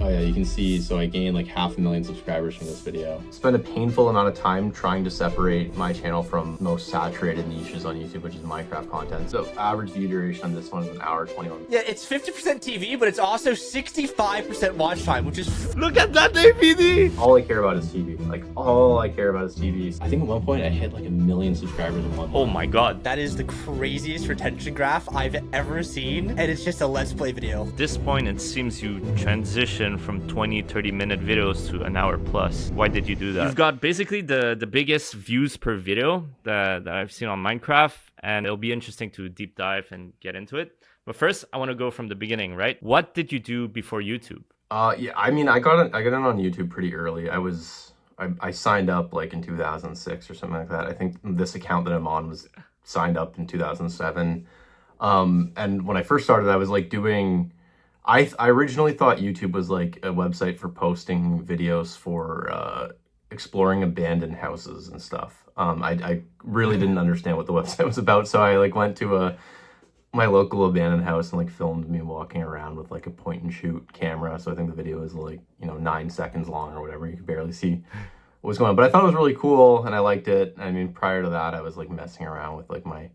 Oh yeah, you can see, so I gained like 500,000 subscribers from this video. Spent a painful amount of time trying to separate my channel from most saturated niches on YouTube, which is Minecraft content. So average view duration on this one is 1 hour 21. Yeah, it's 50% TV, but it's also 65% watch time, which is... Look at that APD! All I care about is TV. Like, all I care about is TV. I think at one point I hit like 1 million subscribers in 1 month. Oh my god. That is the craziest retention graph I've ever seen, and it's just a Let's Play video. At this point, it seems you transition from 20-30 minute videos to an hour plus. Why did you do that? You've got basically the biggest views per video that I've seen on Minecraft, and it'll be interesting to deep dive and get into it. But first, I want to go from the beginning, right? What did you do before YouTube? Yeah, I mean, I got in on YouTube pretty early. I signed up like in 2006 or something like that. I think this account that I'm on was signed up in 2007. And when I first started, I was like doing, I originally thought YouTube was like a website for posting videos for exploring abandoned houses and stuff. I really didn't understand what the website was about, so I like went to my local abandoned house and like filmed me walking around with like a point and shoot camera. So I think the video is like, 9 seconds long or whatever. You can barely see what was going on, but I thought it was really cool and I liked it. I mean, prior to that, I was like messing around with like my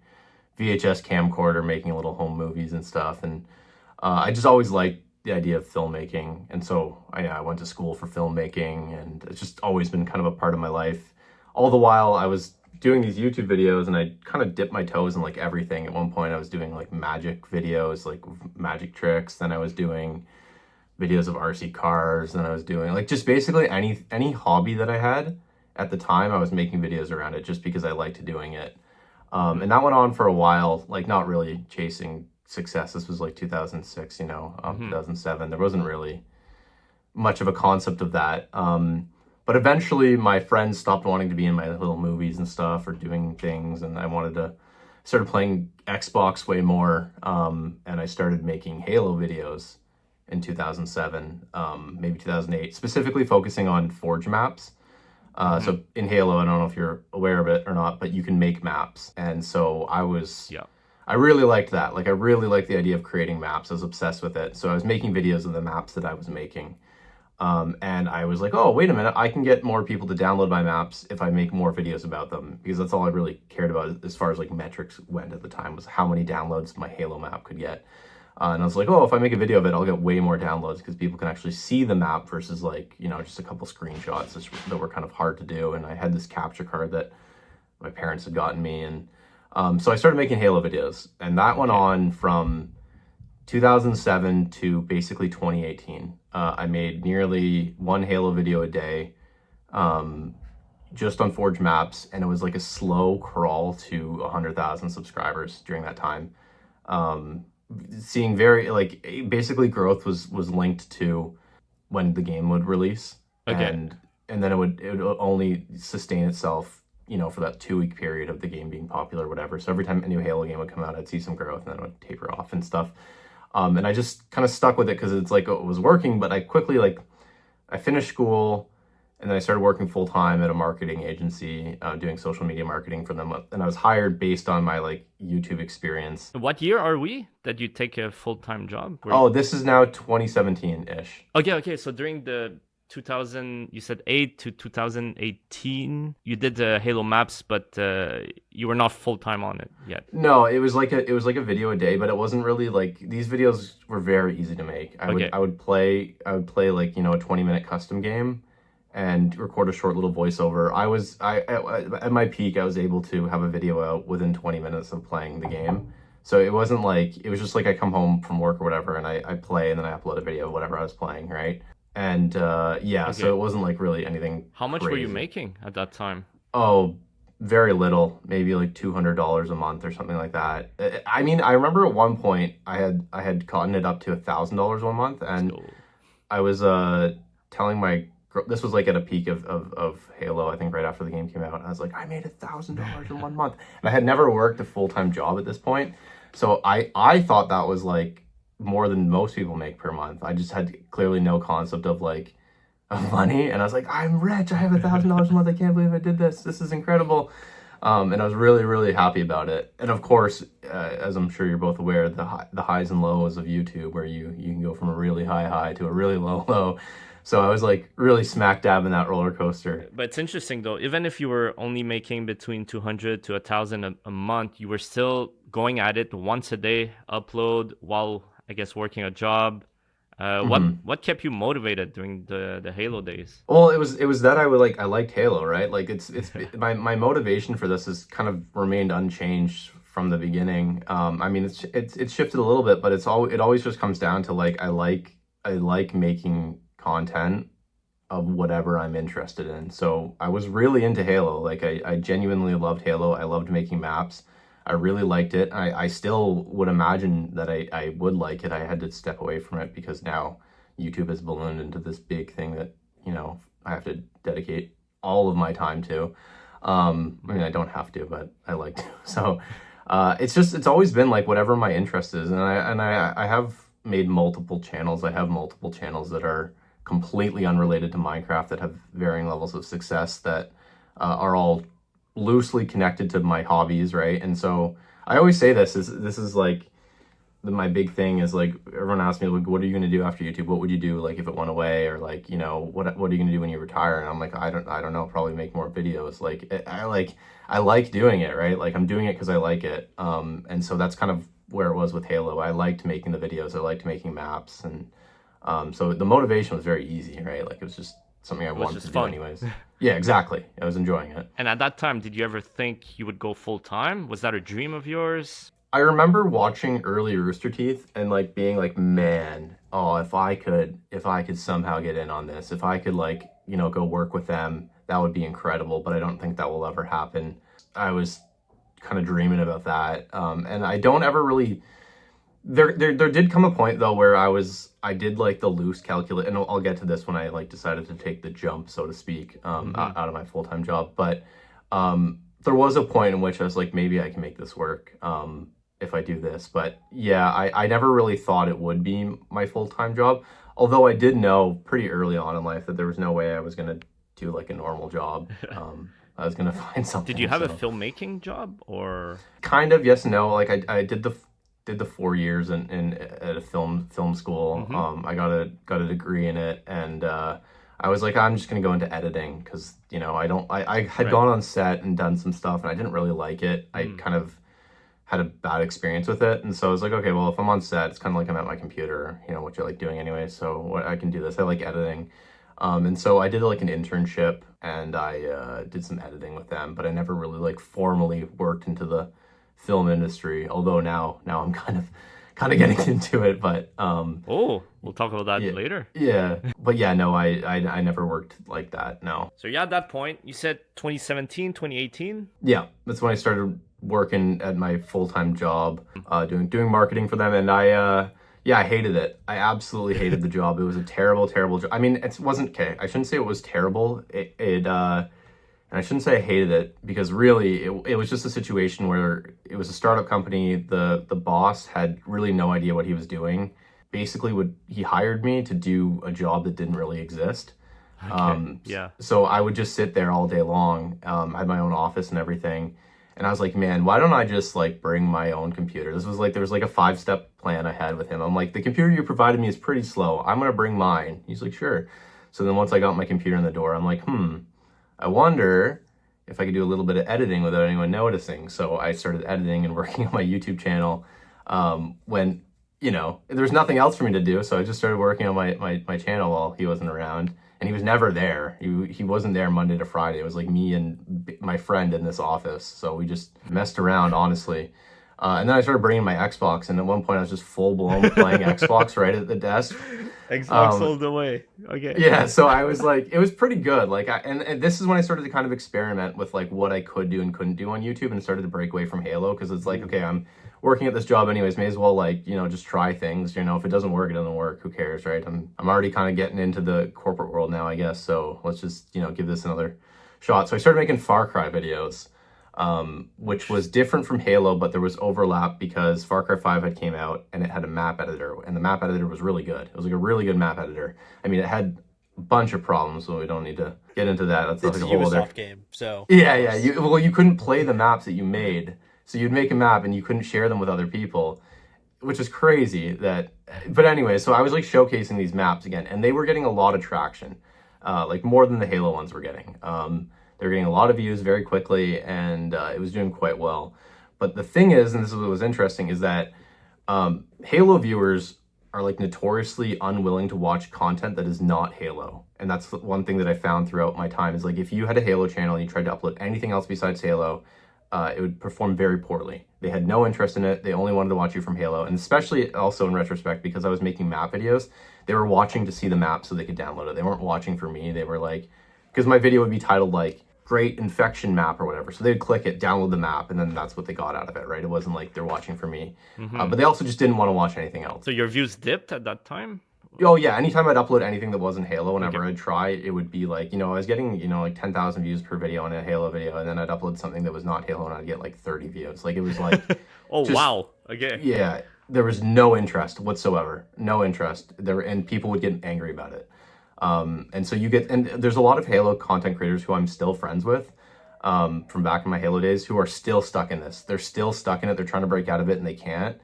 VHS camcorder, making little home movies and stuff. And I just always liked the idea of filmmaking. And so I went to school for filmmaking, and it's just always been kind of a part of my life. All the while I was doing these YouTube videos, and I kind of dipped my toes in like everything. At one point I was doing like magic videos, like magic tricks. Then I was doing videos of RC cars. Then I was doing like just basically any hobby that I had at the time, I was making videos around it just because I liked doing it. And that went on for a while, like not really chasing success. This was like 2006, 2007. There wasn't really much of a concept of that. But eventually my friends stopped wanting to be in my little movies and stuff or doing things, and I started playing Xbox way more, and I started making Halo videos in 2007, maybe 2008, specifically focusing on Forge maps. So in Halo, I don't know if you're aware of it or not, but you can make maps. And so I really liked that. Like I really liked the idea of creating maps. I was obsessed with it. So I was making videos of the maps that I was making. And I was like, oh, wait a minute, I can get more people to download my maps if I make more videos about them, because that's all I really cared about as far as like metrics went at the time, was how many downloads my Halo map could get. And I was like, oh, if I make a video of it, I'll get way more downloads because people can actually see the map versus like, just a couple screenshots that were kind of hard to do. And I had this capture card that my parents had gotten me. And so I started making Halo videos, and that went on from 2007 to basically 2018. I made nearly one Halo video a day, just on Forge maps, and it was like a slow crawl to 100,000 subscribers during that time. Seeing basically growth was linked to when the game would release, and then it would only sustain itself, for that 2-week period of the game being popular or whatever. So every time a new Halo game would come out, I'd see some growth, and then it would taper off and stuff. And I just kind of stuck with it because it's like it was working, but I quickly I finished school, and then I started working full time at a marketing agency, doing social media marketing for them. And I was hired based on my YouTube experience. What year are we that you take a full-time job? This is now 2017-ish. Okay. So during the 2008 to 2018, you did the Halo maps, but you were not full-time on it yet. No, it was like a video a day, but it wasn't really these videos were very easy to make. I would play like, a 20-minute custom game and record a short little voiceover. At my peak, I was able to have a video out within 20 minutes of playing the game. So it wasn't it was just like I come home from work or whatever, and I play, and then I upload a video of whatever I was playing, right? And so it wasn't really anything How much crazy. were you making at that time? Oh, very little, maybe like $200 a month or something like that. I mean, I remember at one point I had gotten it up to $1,000 one month, and I was telling my girl, this was at a peak of Halo, I think right after the game came out, and I was like, I made $1,000 in 1 month, and I had never worked a full-time job at this point, so I thought that was more than most people make per month. I just had clearly no concept of money, and I was like, I'm rich, I have $1,000 a month, I can't believe I did this is incredible. And I was really, really happy about it. And of course, as I'm sure you're both aware, the highs and lows of YouTube, where you can go from a really high to a really low low. So I was like really smack dab in that roller coaster. But it's interesting though, even if you were only making between 200 to 1,000 a month, you were still going at it once a day, upload while I guess working a job. What kept you motivated during the Halo days? Well, it was that I liked Halo, right? Like it's my motivation for this has kind of remained unchanged from the beginning. I mean it's shifted a little bit, but it always just comes down to like I like making content of whatever I'm interested in. So I was really into Halo. Like I genuinely loved Halo. I loved making maps. I really liked it. I still would imagine that I would like it. I had to step away from it because now YouTube has ballooned into this big thing that, you know, I have to dedicate all of my time to. I mean, I don't have to, but I like to. So it's always been like whatever my interest is. And I have made multiple channels. I have multiple channels that are completely unrelated to Minecraft that have varying levels of success that are all loosely connected to my hobbies, right? And so I always say this is like my big thing is like everyone asks me like, what are you going to do after YouTube? What would you do like if it went away, or like, you know, what are you going to do when you retire? And I'm like, I don't know, probably make more videos. Like I like doing it, right? Like I'm doing it because I like it. And so that's kind of where it was with Halo. I liked making the videos. I liked making maps, and so the motivation was very easy, right? Like it was just something I wanted to do anyways. Yeah, exactly. I was enjoying it. And at that time, did you ever think you would go full time? Was that a dream of yours? I remember watching early Rooster Teeth and like being like, man, oh, if I could somehow get in on this, if I could like, you know, go work with them, that would be incredible. But I don't think that will ever happen. I was kind of dreaming about that. And I don't ever really, there did come a point though where I did like the loose calculate, and I'll get to this when I like decided to take the jump, so to speak, out of my full-time job. But there was a point in which I was like, maybe I can make this work if I do this. But yeah, I never really thought it would be my full-time job. Although I did know pretty early on in life that there was no way I was going to do like a normal job. I was going to find something. Did you have a filmmaking job or? Kind of, yes and no. Like I did the 4 years in at a film school. I got a degree in it, and I was like, I'm just gonna go into editing because, you know, I had gone on set and done some stuff and I didn't really like it. I kind of had a bad experience with it, and so I was like, okay, well, if I'm on set, it's kind of like I'm at my computer, you know, which I like doing anyway, so I can do this. I like editing. And so I did like an internship, and I did some editing with them, but I never really like formally worked into the film industry, although now I'm kind of getting into it. But we'll talk about that later. Yeah, but yeah, no, I never worked like that. No. So yeah, at that point, you said 2017, 2018. Yeah, that's when I started working at my full-time job, doing marketing for them, and I hated it. I absolutely hated the job. It was a terrible job. I mean, it wasn't okay. I shouldn't say it was terrible. And I shouldn't say I hated it, because really it was just a situation where it was a startup company. The boss had really no idea what he was doing. Basically, he hired me to do a job that didn't really exist. Yeah. So I would just sit there all day long. I had my own office and everything. And I was like, man, why don't I just like bring my own computer? There was like a 5-step plan I had with him. I'm like, the computer you provided me is pretty slow. I'm going to bring mine. He's like, sure. So then once I got my computer in the door, I'm like, I wonder if I could do a little bit of editing without anyone noticing. So I started editing and working on my YouTube channel when, you know, there was nothing else for me to do. So I just started working on my channel while he wasn't around. And he was never there. He wasn't there Monday to Friday. It was like me and my friend in this office. So we just messed around, honestly. And then I started bringing my Xbox. And at one point I was just full blown playing Xbox right at the desk. Xbox all the way. Okay. Yeah, so I was like, it was pretty good. Like, and this is when I started to kind of experiment with like what I could do and couldn't do on YouTube, and started to break away from Halo, because it's like, okay, I'm working at this job anyways, may as well like, you know, just try things. You know, if it doesn't work, it doesn't work. Who cares, right? I'm already kind of getting into the corporate world now, I guess. So let's just, you know, give this another shot. So I started making Far Cry videos, which was different from Halo, but there was overlap because Far Cry 5 had came out and it had a map editor, and the map editor was really good. It was like a really good map editor. I mean, it had bunch of problems, so we don't need to get into that. That's It's like a a whole other... Ubisoft game, so Yeah. You couldn't play the maps that you made. So you'd make a map and you couldn't share them with other people, which is crazy that... But anyway, so I was like showcasing these maps again, and they were getting a lot of traction, like more than the Halo ones were getting. They were getting a lot of views very quickly, and it was doing quite well. But the thing is, and this is what was interesting, is that Halo viewers are like notoriously unwilling to watch content that is not Halo. And that's one thing that I found throughout my time is like, if you had a Halo channel and you tried to upload anything else besides Halo, it would perform very poorly. They had no interest in it. They only wanted to watch you from Halo. And especially also in retrospect, because I was making map videos, they were watching to see the map so they could download it. They weren't watching for me. They were like, because my video would be titled like, Great Infection Map or whatever. So they'd click it, download the map, and then that's what they got out of it, right? It wasn't like they're watching for me. But they also just didn't want to watch anything else. So your views dipped at that time? Oh yeah, anytime I'd upload anything that wasn't Halo, whenever I'd try, it would be like, I was getting, like 10,000 views per video on a Halo video, and then I'd upload something that was not Halo and I'd get like 30 views. Like it was like... Oh, wow. Okay. Yeah, there was no interest whatsoever. No interest. And people would get angry about it. And so and there's a lot of Halo content creators who I'm still friends with, from back in my Halo days, who are still stuck in this. They're still stuck in it. They're trying to break out of it and they can't,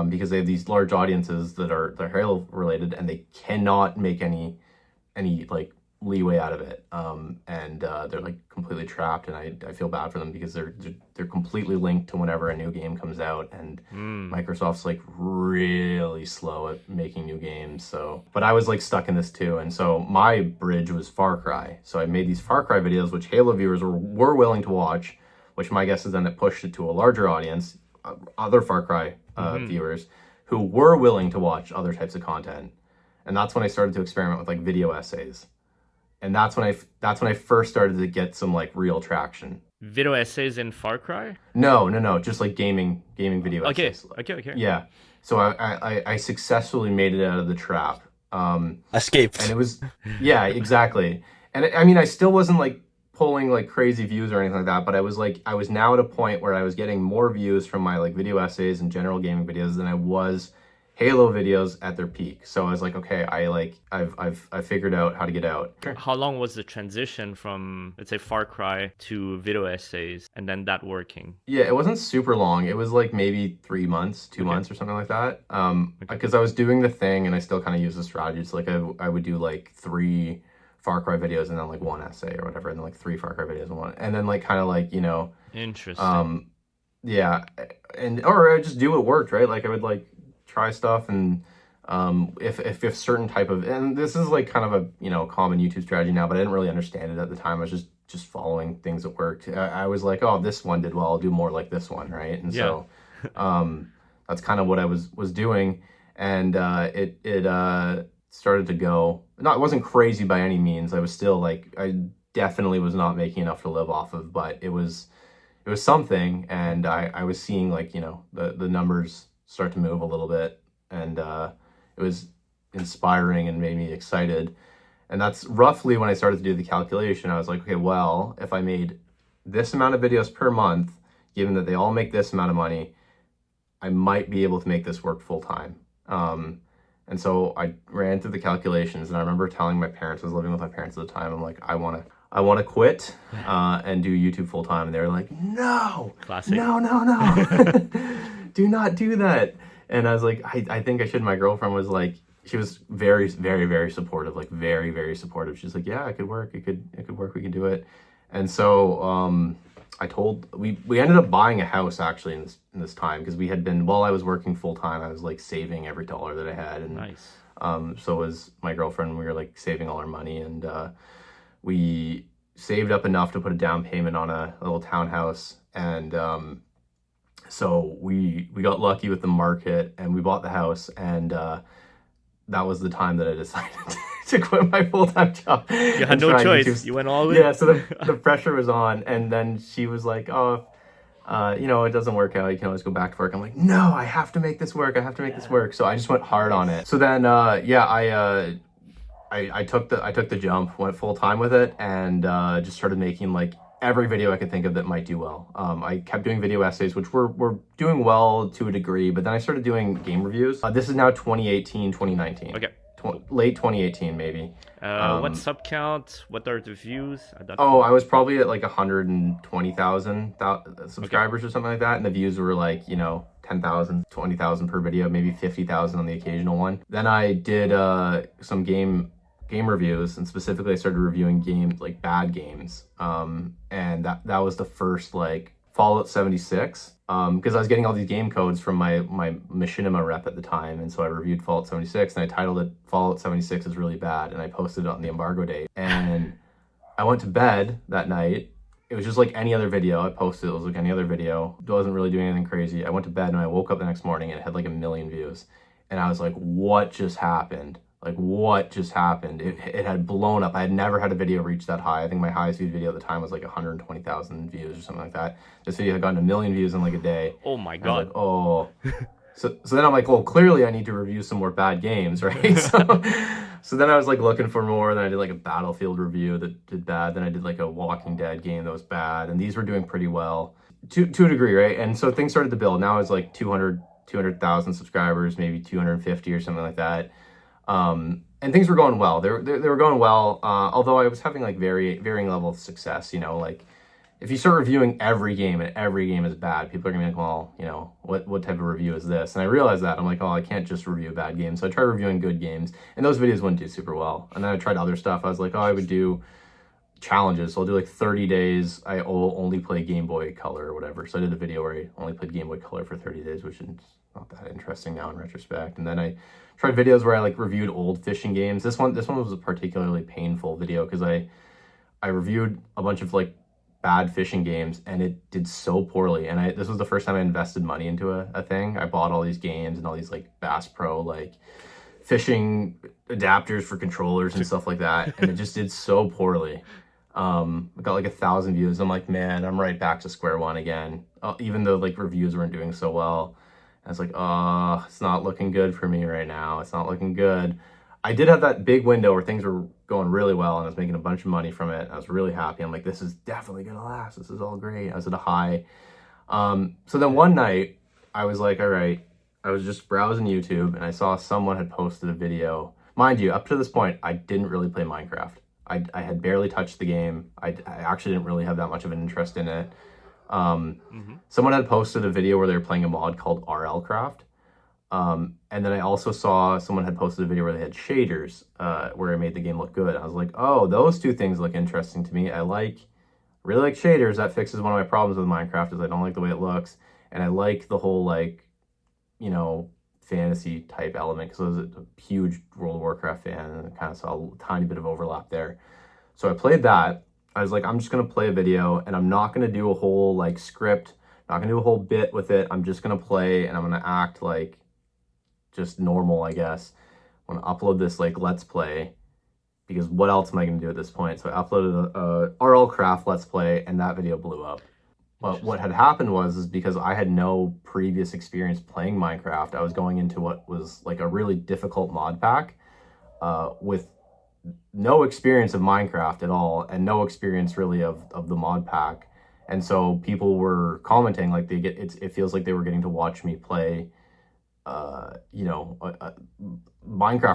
because they have these large audiences they're Halo related, and they cannot make any like leeway out of it. And they're like completely trapped, and I feel bad for them because they're completely linked to whenever a new game comes out, and Microsoft's like really slow at making new games. So, but I was like stuck in this too, and so my bridge was Far Cry. So I made these Far Cry videos, which Halo viewers were willing to watch, which my guess is then it pushed it to a larger audience, other Far Cry viewers who were willing to watch other types of content, and that's when I started to experiment with like video essays. And that's when I first started to get some like real traction. Video essays in Far Cry? No, just like gaming video essays. Okay. Yeah. So I successfully made it out of the trap. Escaped. And it was, yeah, exactly. And I mean, I still wasn't like pulling like crazy views or anything like that, but I was now at a point where I was getting more views from my like video essays and general gaming videos than I was Halo videos at their peak. So I was like, okay, I've figured out how to get out. How long was the transition from, let's say, Far Cry to video essays and then that working? Yeah, it wasn't super long. It was like maybe 3 months, 2 months or something like that. Because I was doing the thing and I still kind of use the strategy. So like I would do like 3 Far Cry videos and then like 1 essay or whatever, and then like 3 Far Cry videos and 1, and then like kind of like, Interesting. Yeah, or I just do what worked, right? Like I would like try stuff, and if certain type of, and this is like kind of a common YouTube strategy now, but I didn't really understand it at the time. I was just following things that worked. I was like, oh, this one did well, I'll do more like this one, right? And so that's kind of what I was doing, and it started to go. No, it wasn't crazy by any means. I was still like, I definitely was not making enough to live off of, but it was something, and I was seeing like the numbers start to move a little bit, and it was inspiring and made me excited. And that's roughly when I started to do the calculation. I was like, okay, well, if I made this amount of videos per month, given that they all make this amount of money, I might be able to make this work full time. And so I ran through the calculations, and I remember telling my parents, I was living with my parents at the time, I'm like, I want to quit and do YouTube full time. And they were like, no, Classic. no, do not do that. And I was like, I think I should. My girlfriend was like, she was very, very, very supportive, like very, very supportive. She's like, yeah, it could work. It could work. We can do it. And so we ended up buying a house actually in this time, because we had been, while I was working full time, I was like saving every dollar that I had. And Nice. so was my girlfriend. We were like saving all our money, and we saved up enough to put a down payment on a little townhouse. And so we got lucky with the market, and we bought the house, and that was the time that I decided to quit my full-time job. You had no choice. You went all in. Yeah, so the pressure was on, and then she was like, oh, it doesn't work out, you can always go back to work. I'm like, no, I have to make this work. This work. So I just went hard on it. So then, I took the jump, went full time with it, and just started making like every video I could think of that might do well. I kept doing video essays, which were doing well to a degree, but then I started doing game reviews. This is now 2018, 2019. Okay. late 2018 maybe. What sub count? What are the views at that Oh, point? I was probably at like 120,000 subscribers or something like that, and the views were like, 10,000, 20,000 per video, maybe 50,000 on the occasional one. Then I did some game reviews, and specifically I started reviewing games, like bad games. And that was the first like Fallout 76, because I was getting all these game codes from my machinima rep at the time, and so I reviewed Fallout 76, and I titled it Fallout 76 is really bad, and I posted it on the embargo date. And I went to bed that night. It was just like any other video. I posted it was like any other video. It wasn't really doing anything crazy. I went to bed and I woke up the next morning and it had like 1 million views. And I was like, what just happened? Like, what just happened? It had blown up. I had never had a video reach that high. I think my highest viewed video at the time was like 120,000 views or something like that. This video had gotten 1 million views in like a day. Oh my And I was god. like, oh. So then I'm like, well, clearly I need to review some more bad games, right? So then I was like looking for more. Then I did like a Battlefield review that did bad. Then I did like a Walking Dead game that was bad. And these were doing pretty well to a degree, right? And so things started to build. Now it's like 200,000 subscribers, maybe 250 or something like that. And things were going well. They were going well, although I was having like varying level of success, like if you start reviewing every game and every game is bad, people are gonna be like, well, what type of review is this? And I realized that. I'm like, oh, I can't just review bad games. So I tried reviewing good games, and those videos wouldn't do super well. And then I tried other stuff. I was like, oh, I would do challenges. So I'll do like 30 days. I will only play Game Boy Color or whatever. So I did a video where I only played Game Boy Color for 30 days, which is not that interesting now in retrospect. And then I tried videos where I like reviewed old fishing games. This one was a particularly painful video because I reviewed a bunch of like bad fishing games and it did so poorly. And this was the first time I invested money into a thing. I bought all these games and all these like Bass Pro like fishing adapters for controllers and stuff like that, and it just did so poorly. I got like 1,000 views. I'm like, man, I'm right back to square one again. Even though like reviews weren't doing so well, I was like, oh, it's not looking good for me right now. It's not looking good. I did have that big window where things were going really well and I was making a bunch of money from it. I was really happy. I'm like, this is definitely gonna last. This is all great. I was at a high. So then one night I was like, all right, I was just browsing YouTube and I saw someone had posted a video. Mind you, up to this point, I didn't really play Minecraft. I had barely touched the game. I actually didn't really have that much of an interest in it. Someone had posted a video where they were playing a mod called RLCraft. And then I also saw someone had posted a video where they had shaders, where it made the game look good. I was like, oh, those two things look interesting to me. I really like shaders. That fixes one of my problems with Minecraft is I don't like the way it looks. And I like the whole like, fantasy type element because I was a huge World of Warcraft fan and I kind of saw a tiny bit of overlap there. So I played that. I was like, I'm just going to play a video and I'm not going to do a whole like script, not going to do a whole bit with it. I'm just going to play and I'm going to act like just normal, I guess. I'm going to upload this like Let's Play because what else am I going to do at this point? So I uploaded a RLCraft Let's Play and that video blew up. But what had happened is because I had no previous experience playing Minecraft, I was going into what was like a really difficult mod pack with no experience of Minecraft at all and no experience really of the mod pack. And so people were commenting like it feels like they were getting to watch me play Minecraft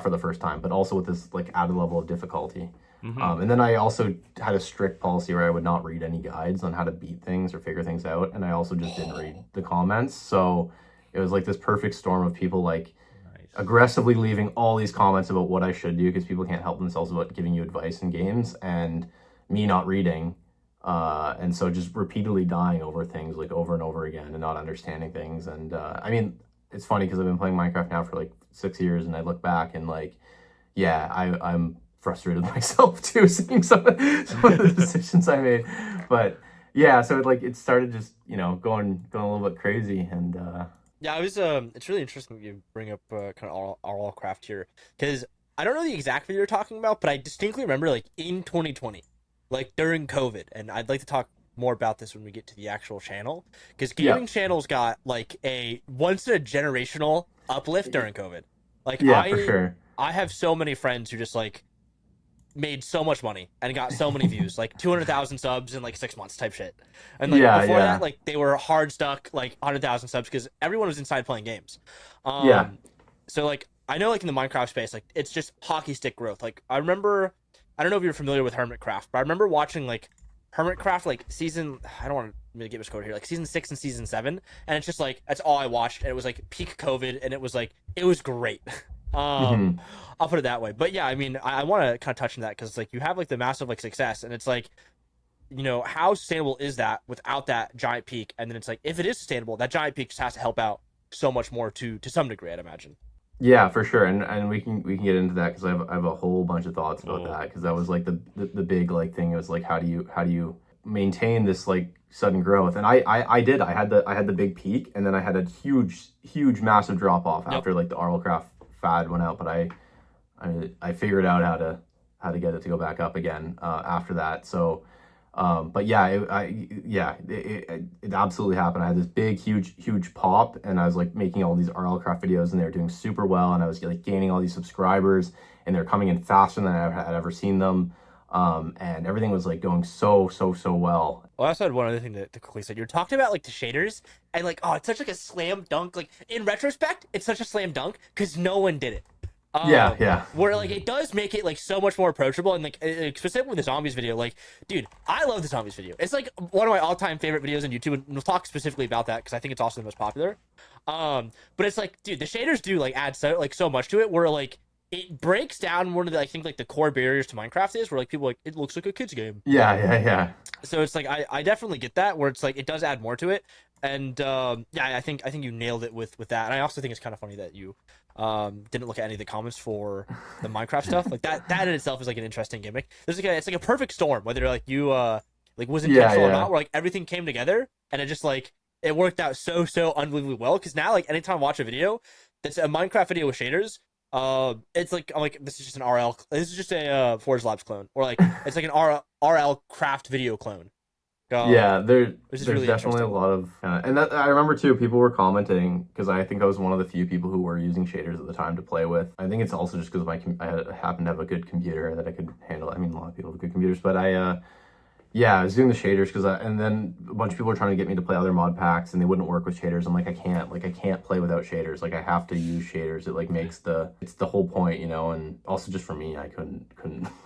for the first time, but also with this like added level of difficulty. And then I also had a strict policy where I would not read any guides on how to beat things or figure things out. And I also just didn't read the comments. So it was like this perfect storm of people like aggressively leaving all these comments about what I should do because people can't help themselves about giving you advice in games and me not reading. And so just repeatedly dying over things like over and over again and not understanding things. And I mean, it's funny because I've been playing Minecraft now for like 6 years and I look back and like, yeah, I'm frustrated with myself too, seeing some of the decisions I made. But yeah, so it started just, going a little bit crazy and Yeah, it's really interesting you bring up kind of all craft here because I don't know the exact video you're talking about, but I distinctly remember like in 2020, like during COVID, and I'd like to talk more about this when we get to the actual channel because gaming channels got like a once in a generational uplift during COVID. Like for sure. I have so many friends who just like made so much money and got so many views, like 200,000 subs in like 6 months type shit. And like before that, like they were hard stuck like 100,000 subs because everyone was inside playing games. So like I know like in the Minecraft space, like it's just hockey stick growth. Like I remember, I don't know if you're familiar with Hermitcraft, but I remember watching like Hermitcraft like season. I don't want to really get misquoted here, like season 6 and season 7, and it's just like that's all I watched, and it was like peak COVID, and it was like it was great. Mhm. I'll put it that way. But yeah, I mean, I want to kind of touch on that because like you have like the massive like success, and it's like how sustainable is that without that giant peak? And then it's like if it is sustainable, that giant peak just has to help out so much more to some degree, I'd imagine. Yeah, for sure, and we can get into that because I have a whole bunch of thoughts about Oh. that because that was like the big like thing. It was like how do you maintain this like sudden growth? And I did. I had the big peak, and then I had a huge massive drop off Yep. after like the Arlcraft fad went out. But I figured out how to get it to go back up again after that. So. But yeah, it absolutely happened. I had this big, huge pop, and I was like making all these RLcraft videos, and they were doing super well, and I was like gaining all these subscribers, and they're coming in faster than I had ever seen them, and everything was like going so well. Well, I also had one other thing to quickly say. You're talking about like the shaders, and like it's such like a slam dunk. Like in retrospect, it's such a slam dunk because no one did it. Yeah. Where like it does make it like so much more approachable, and like specifically with the zombies video, like dude, I love the zombies video. It's like one of my all-time favorite videos on YouTube, and we'll talk specifically about that because I think it's also the most popular. But it's like, dude, the shaders do like add so much to it, where like it breaks down one of the I think like the core barriers to Minecraft is where like people like it looks like a kid's game. Yeah. So it's like I definitely get that where it's like it does add more to it, and yeah, I think you nailed it with that, and I also think it's kind of funny that you didn't look at any of the comments for the Minecraft stuff. Like that in itself is like an interesting gimmick. There's like it's like a perfect storm, whether like you like was intentional or Yeah. not, where like everything came together and it just like it worked out so unbelievably well. Because now like anytime I watch a video that's a Minecraft video with shaders, it's like I'm like this is just an RL, this is just a Forge Labs clone, or like it's like an RL Craft video clone. Yeah, Which is there's really definitely a interesting. lot of, and that I remember too. People were commenting because I think I was one of the few people who were using shaders at the time to play with. I think it's also just because I happen to have a good computer that I could handle. I mean, a lot of people have good computers, but yeah, I was doing the shaders and then a bunch of people were trying to get me to play other mod packs, and they wouldn't work with shaders. I'm like, I can't play without shaders. Like, I have to use shaders. It like makes it's the whole point, and also just for me, I couldn't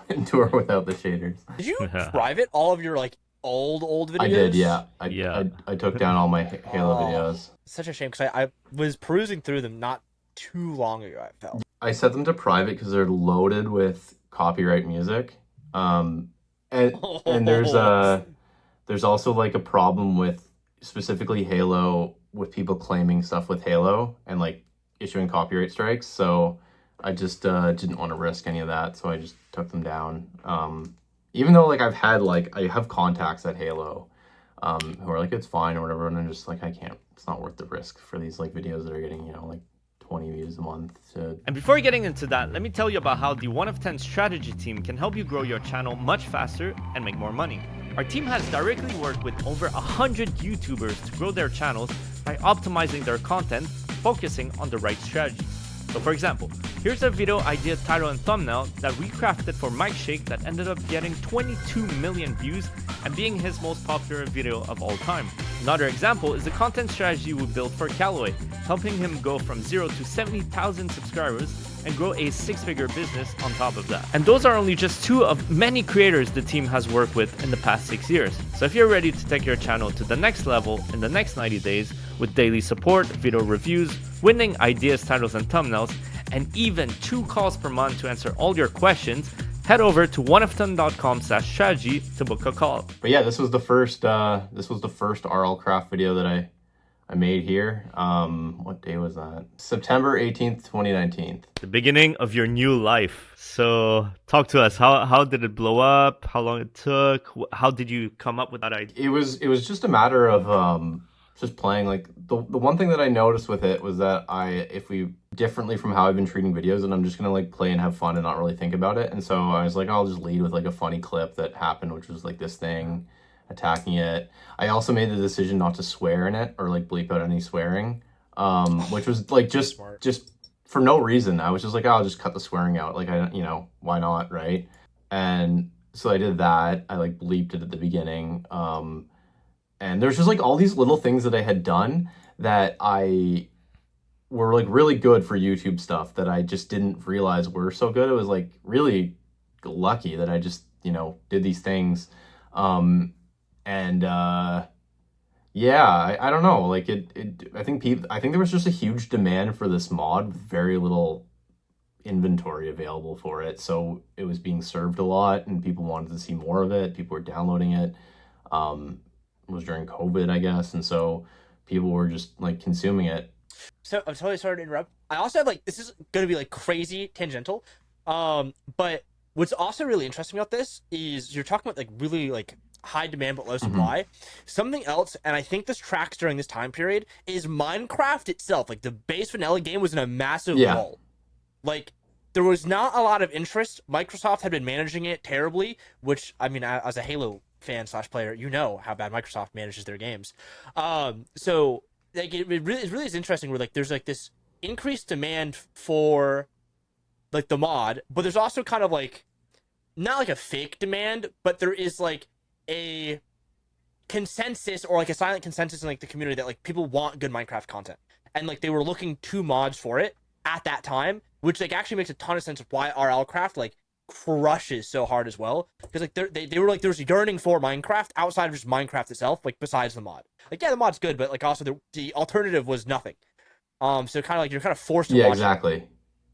endure without the shaders. Did you private all of your like old videos? I did, yeah. Yeah. I took down all my Halo videos. Such a shame because I was perusing through them not too long ago. I felt. I set them to private because they're loaded with copyright music. And there's also like a problem with specifically Halo with people claiming stuff with Halo and like issuing copyright strikes. So I just didn't want to risk any of that, so I just took them down. Even though like I have contacts at Halo who are like it's fine or whatever, and I'm just like I can't. It's not worth the risk for these like videos that are getting like 20 views a month to... And before getting into that, let me tell you about how the 1 of 10 strategy team can help you grow your channel much faster and make more money. Our team has directly worked with over 100 YouTubers to grow their channels by optimizing their content, focusing on the right strategies. So for example, here's a video idea, title, and thumbnail that we crafted for Mike Shake that ended up getting 22 million views and being his most popular video of all time. Another example is the content strategy we built for Callaway, helping him go from 0 to 70,000 subscribers and grow a 6-figure business on top of that. And those are only just 2 of many creators the team has worked with in the past 6 years. So if you're ready to take your channel to the next level in the next 90 days with daily support, video reviews, winning ideas, titles, and thumbnails, and even 2 calls per month to answer all your questions, head over to oneoften.com/strategy to book a call. But yeah, this was the first RL Craft video that I made here. What day was that? September 18th, 2019. The beginning of your new life. So talk to us. How did it blow up? How long it took? How did you come up with that idea? It was just a matter of just playing. Like the one thing that I noticed with it was that if we differently from how I've been treating videos, and I'm just gonna like play and have fun and not really think about it. And so I was like, I'll just lead with like a funny clip that happened, which was like this thing attacking it. I also made the decision not to swear in it or like bleep out any swearing, which was like just for no reason. I was just like, oh, I'll just cut the swearing out. Like why not, right? And so I did that. I like bleeped it at the beginning. And there's just like all these little things that I had done that I were like really good for YouTube stuff that I just didn't realize were so good. It was like really lucky that I just, you know, did these things. And yeah, I don't know. Like I think there was just a huge demand for this mod, very little inventory available for it. So it was being served a lot and people wanted to see more of it. People were downloading it. It was during COVID, I guess. And so people were just like consuming it. So I'm totally sorry to interrupt. I also have like, this is going to be like crazy tangential. But what's also really interesting about this is you're talking about like really like high demand but low supply. Something else, and I think this tracks during this time period, is Minecraft itself. Like the base vanilla game was in a massive lull. Like there was not a lot of interest. Microsoft had been managing it terribly, which I mean, as a Halo fan / player, you know how bad Microsoft manages their games. So like it really is interesting where like there's like this increased demand for like the mod, but there's also kind of like not like a fake demand, but there is like a consensus or like a silent consensus in like the community that like people want good Minecraft content, and like they were looking to mods for it at that time, which like actually makes a ton of sense of why RL Craft like crushes so hard as well, because like they were like there's yearning for Minecraft outside of just Minecraft itself, like besides the mod. Like yeah, the mod's good, but like also the alternative was nothing. So kind of like you're kind of forced to watch exactly. It,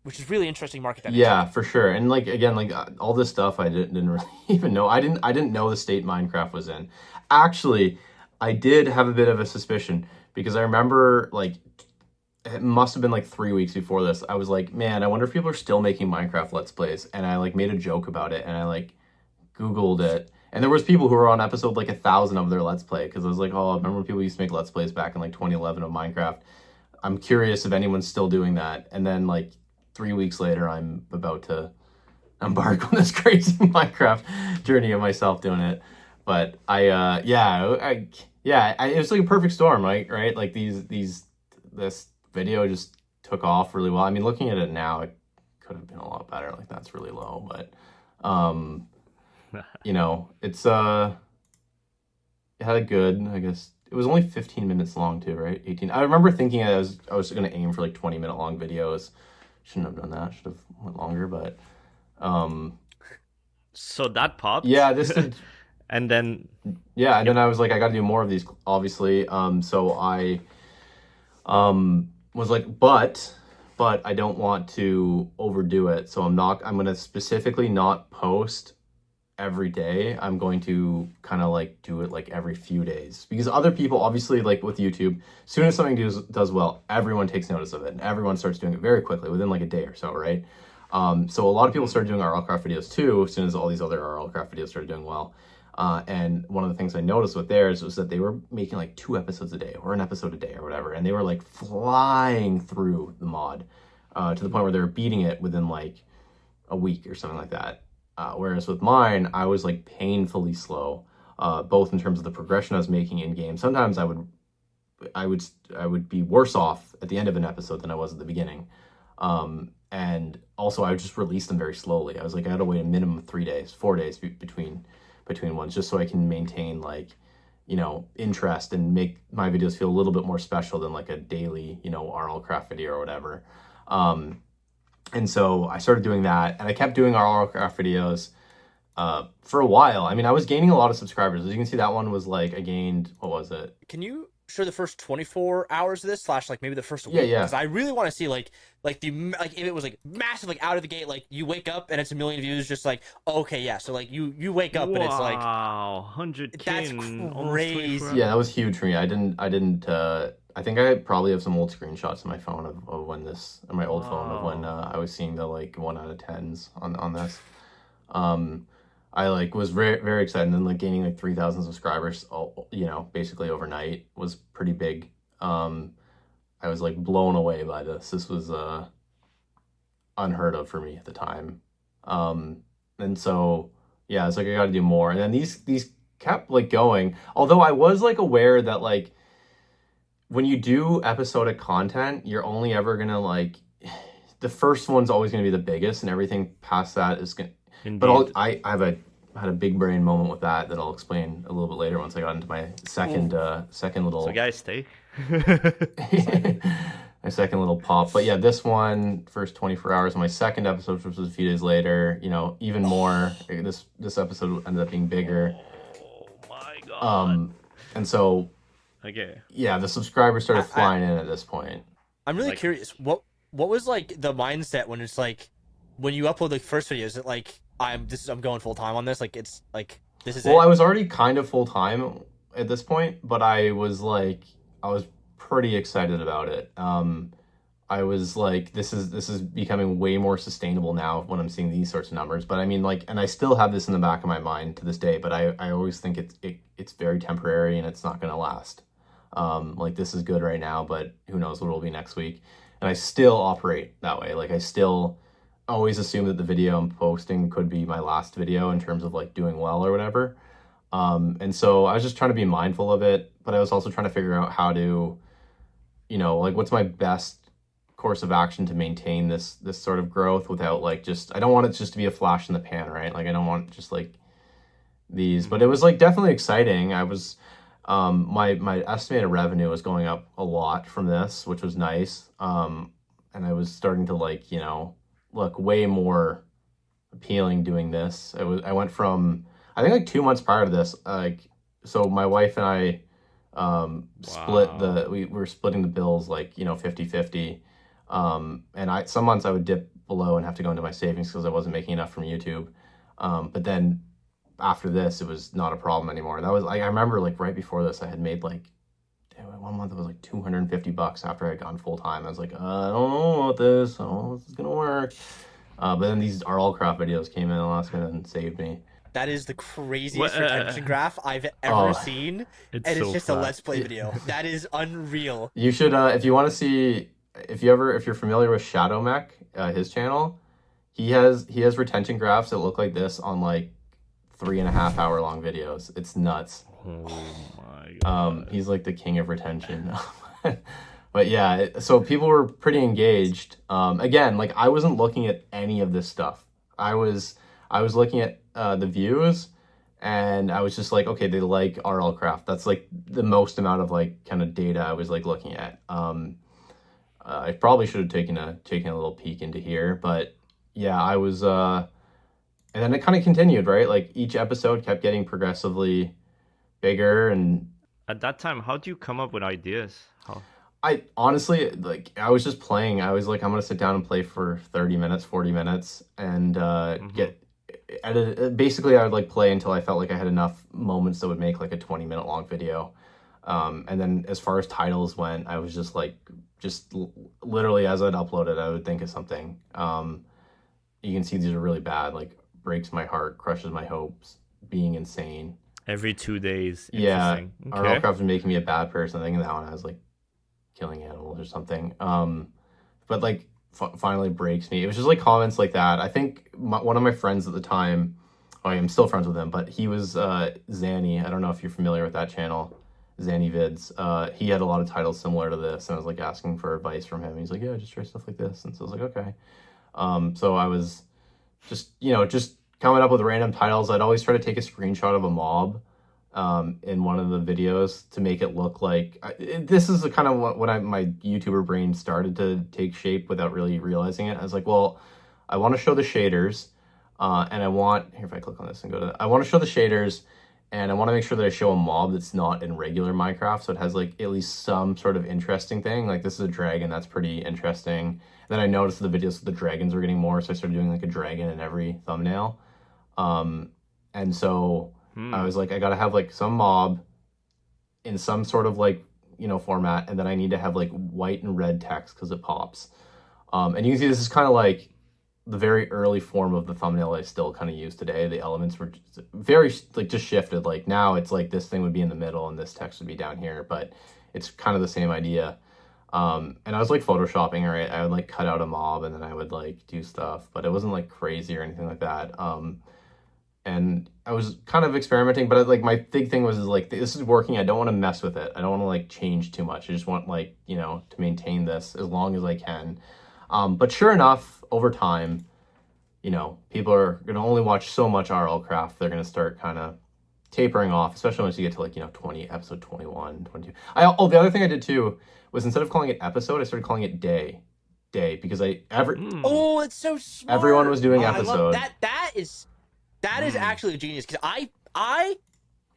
which is really interesting market dynamics. Yeah, for sure. And like again, like all this stuff I didn't really even know. I didn't know the state Minecraft was in. Actually, I did have a bit of a suspicion because I remember like it must have been like 3 weeks before this. I was like, man, I wonder if people are still making Minecraft Let's Plays. And I like made a joke about it and I like Googled it. And there was people who were on episode like 1,000 of their Let's Play because I was like, oh, I remember people used to make Let's Plays back in like 2011 of Minecraft. I'm curious if anyone's still doing that. And then like 3 weeks later, I'm about to embark on this crazy Minecraft journey of myself doing it. But it was like a perfect storm, right? Like this video just took off really well. I mean, looking at it now, it could have been a lot better. Like that's really low, but you know, it had a good, I guess. It was only 15 minutes long too, right? 18. I remember thinking I was going to aim for like 20-minute long videos. Shouldn't have done that. Should have went longer, but so that popped. Yeah, this did. And then then I was like, I got to do more of these, obviously. So I was like, but I don't want to overdo it. So I'm going to specifically not post every day. I'm going to kind of like do it like every few days, because other people, obviously, like with YouTube, as soon as something does well, everyone takes notice of it and everyone starts doing it very quickly within like a day or so, right? So a lot of people started doing RLCraft videos too, as soon as all these other RLCraft videos started doing well. And one of the things I noticed with theirs was that they were making like 2 episodes a day or an episode a day or whatever, and they were like flying through the mod to the point where they were beating it within like a week or something like that. Whereas with mine, I was like painfully slow, both in terms of the progression I was making in game. Sometimes I would be worse off at the end of an episode than I was at the beginning. And also I would just release them very slowly. I was like, I had to wait a minimum of 3 days, 4 days between ones, just so I can maintain like, you know, interest and make my videos feel a little bit more special than like a daily, you know, RLCraft video or whatever. And so I started doing that, and I kept doing our RLCraft videos for a while. I mean, I was gaining a lot of subscribers. As you can see, that one was like, I gained, what was it? Can you show the first 24 hours of this / like maybe the first week? Yeah. Because I really want to see like if it was like massive, like out of the gate, like you wake up and it's 1 million views, just like, okay, yeah. So like you wake up and it's like, wow, 100K. That's crazy. Yeah, that was huge for me. I didn't. I think I probably have some old screenshots on my phone of when this, on my old phone, of when I was seeing the like 1 out of 10s on this. I like was very, very excited, and then like gaining like 3,000 subscribers, you know, basically overnight was pretty big. I was like blown away by this. This was unheard of for me at the time. And so yeah, it's like I got to do more. And then these kept like going. Although I was like aware that like when you do episodic content, you're only ever gonna like the first one's always gonna be the biggest, and everything past that is gonna. Indeed. But I had a big brain moment with that I'll explain a little bit later once I got into my second little. So guys, stay. second little pop. But yeah, this one, first 24 hours, my second episode, which was a few days later, you know, even more. This episode ended up being bigger. Oh my god. And so, Okay. yeah, the subscribers started flying in at this point. I'm really Like- curious. What was like the mindset when it's like when you upload the first video? Is it like I'm going full time on this? Like it's like this is Well, it? I was already kind of full time at this point, but I was pretty excited about it. I was like, this is becoming way more sustainable now when I'm seeing these sorts of numbers. But I mean, like, and I still have this in the back of my mind to this day. But I always think it's very temporary and it's not going to last. Like, this is good right now, but who knows what it'll be next week. And I still operate that way. Like, I still always assume that the video I'm posting could be my last video in terms of like doing well or whatever. And so I was just trying to be mindful of it, but I was also trying to figure out how to, you know, like, what's my best course of action to maintain this sort of growth without like I don't want it just to be a flash in the pan, right? Like, I don't want just like these, but it was like definitely exciting. I was my estimated revenue was going up a lot from this, which was nice. And I was starting to like, you know, look way more appealing doing this. I went from, I think, like 2 months prior to this, like, so my wife and I we were splitting the bills, like, you know, 50-50. And some months I would dip below and have to go into my savings because I wasn't making enough from YouTube. But then after this, it was not a problem anymore. That was like, I remember like right before this, I had made like, one month it was like $250 after I had gone full time. I was like, I don't know about this. I don't know if this is gonna work. But then these are all craft videos came in the last minute and saved me. That is the craziest retention graph I've ever seen, and it's so just flat. a Let's Play video. That is unreal. You should, if you want to see, if you're familiar with Shadow Mech, his channel, he has retention graphs that look like this on like 3.5 hour long videos. It's nuts. Oh my god. He's like the king of retention. But yeah, so people were pretty engaged. Again, like, I wasn't looking at any of this stuff. I was looking at the views, and I was just like, okay, they like RL Craft. That's like the most amount of like kind of data I was like looking at. I probably should have taken a little peek into here, but yeah, I was. And then it kind of continued, right? Like, each episode kept getting progressively bigger, and At that time, how do you come up with ideas? How? I honestly, like, I was just playing. I was like, I'm gonna sit down and play for 30 minutes, 40 minutes, and get edited. Basically, I would like play until I felt like I had enough moments that would make like a 20-minute long video. And then as far as titles went, I was just like, literally as I'd upload it, I would think of something. You can see these are really bad, like, breaks my heart, crushes my hopes, being insane. Every 2 days. Yeah, Interesting. RL Craft was making me a bad person. I think in that one I was like killing animals or something. But like finally breaks me. It was just like comments like that. I think one of my friends at the time, I am still friends with him, but he was Zanny. I don't know if you're familiar with that channel, Zanny Vids. He had a lot of titles similar to this, and I was like asking for advice from him. He's like, yeah, just try stuff like this. And so I was like, okay. So I was just, you know, just coming up with random titles. I'd always try to take a screenshot of a mob in one of the videos to make it look like, this is the kind of when my YouTuber brain started to take shape without really realizing it. I was like, well, I want to show the shaders, and I want, here, if I click on this and go to, I want to show the shaders, and I want to make sure that I show a mob that's not in regular Minecraft, so it has like at least some sort of interesting thing. Like, this is a dragon, that's pretty interesting. And then I noticed the videos the dragons were getting more, so I started doing like a dragon in every thumbnail. And so I was like, I gotta have like some mob in some sort of like, you know, format, and then I need to have like white and red text because it pops. And you can see this is kind of like the very early form of the thumbnail I still kind of use today. The elements were very like just shifted. Like, now it's like this thing would be in the middle and this text would be down here, but it's kind of the same idea. And I was like photoshopping, right? I would like cut out a mob and then I would like do stuff, but it wasn't like crazy or anything like that. And I was kind of experimenting, but like my big thing was like, this is working. I don't want to mess with it. I don't want to like change too much. I just want, like, you know, to maintain this as long as I can. But sure enough, over time, you know, people are going to only watch so much RL Craft. They're going to start kind of tapering off, especially once you get to like, 20, episode 21, 22. The other thing I did too was instead of calling it episode, I started calling it day, because Oh, it's so smart. everyone was doing I love episode. that is actually a genius, because I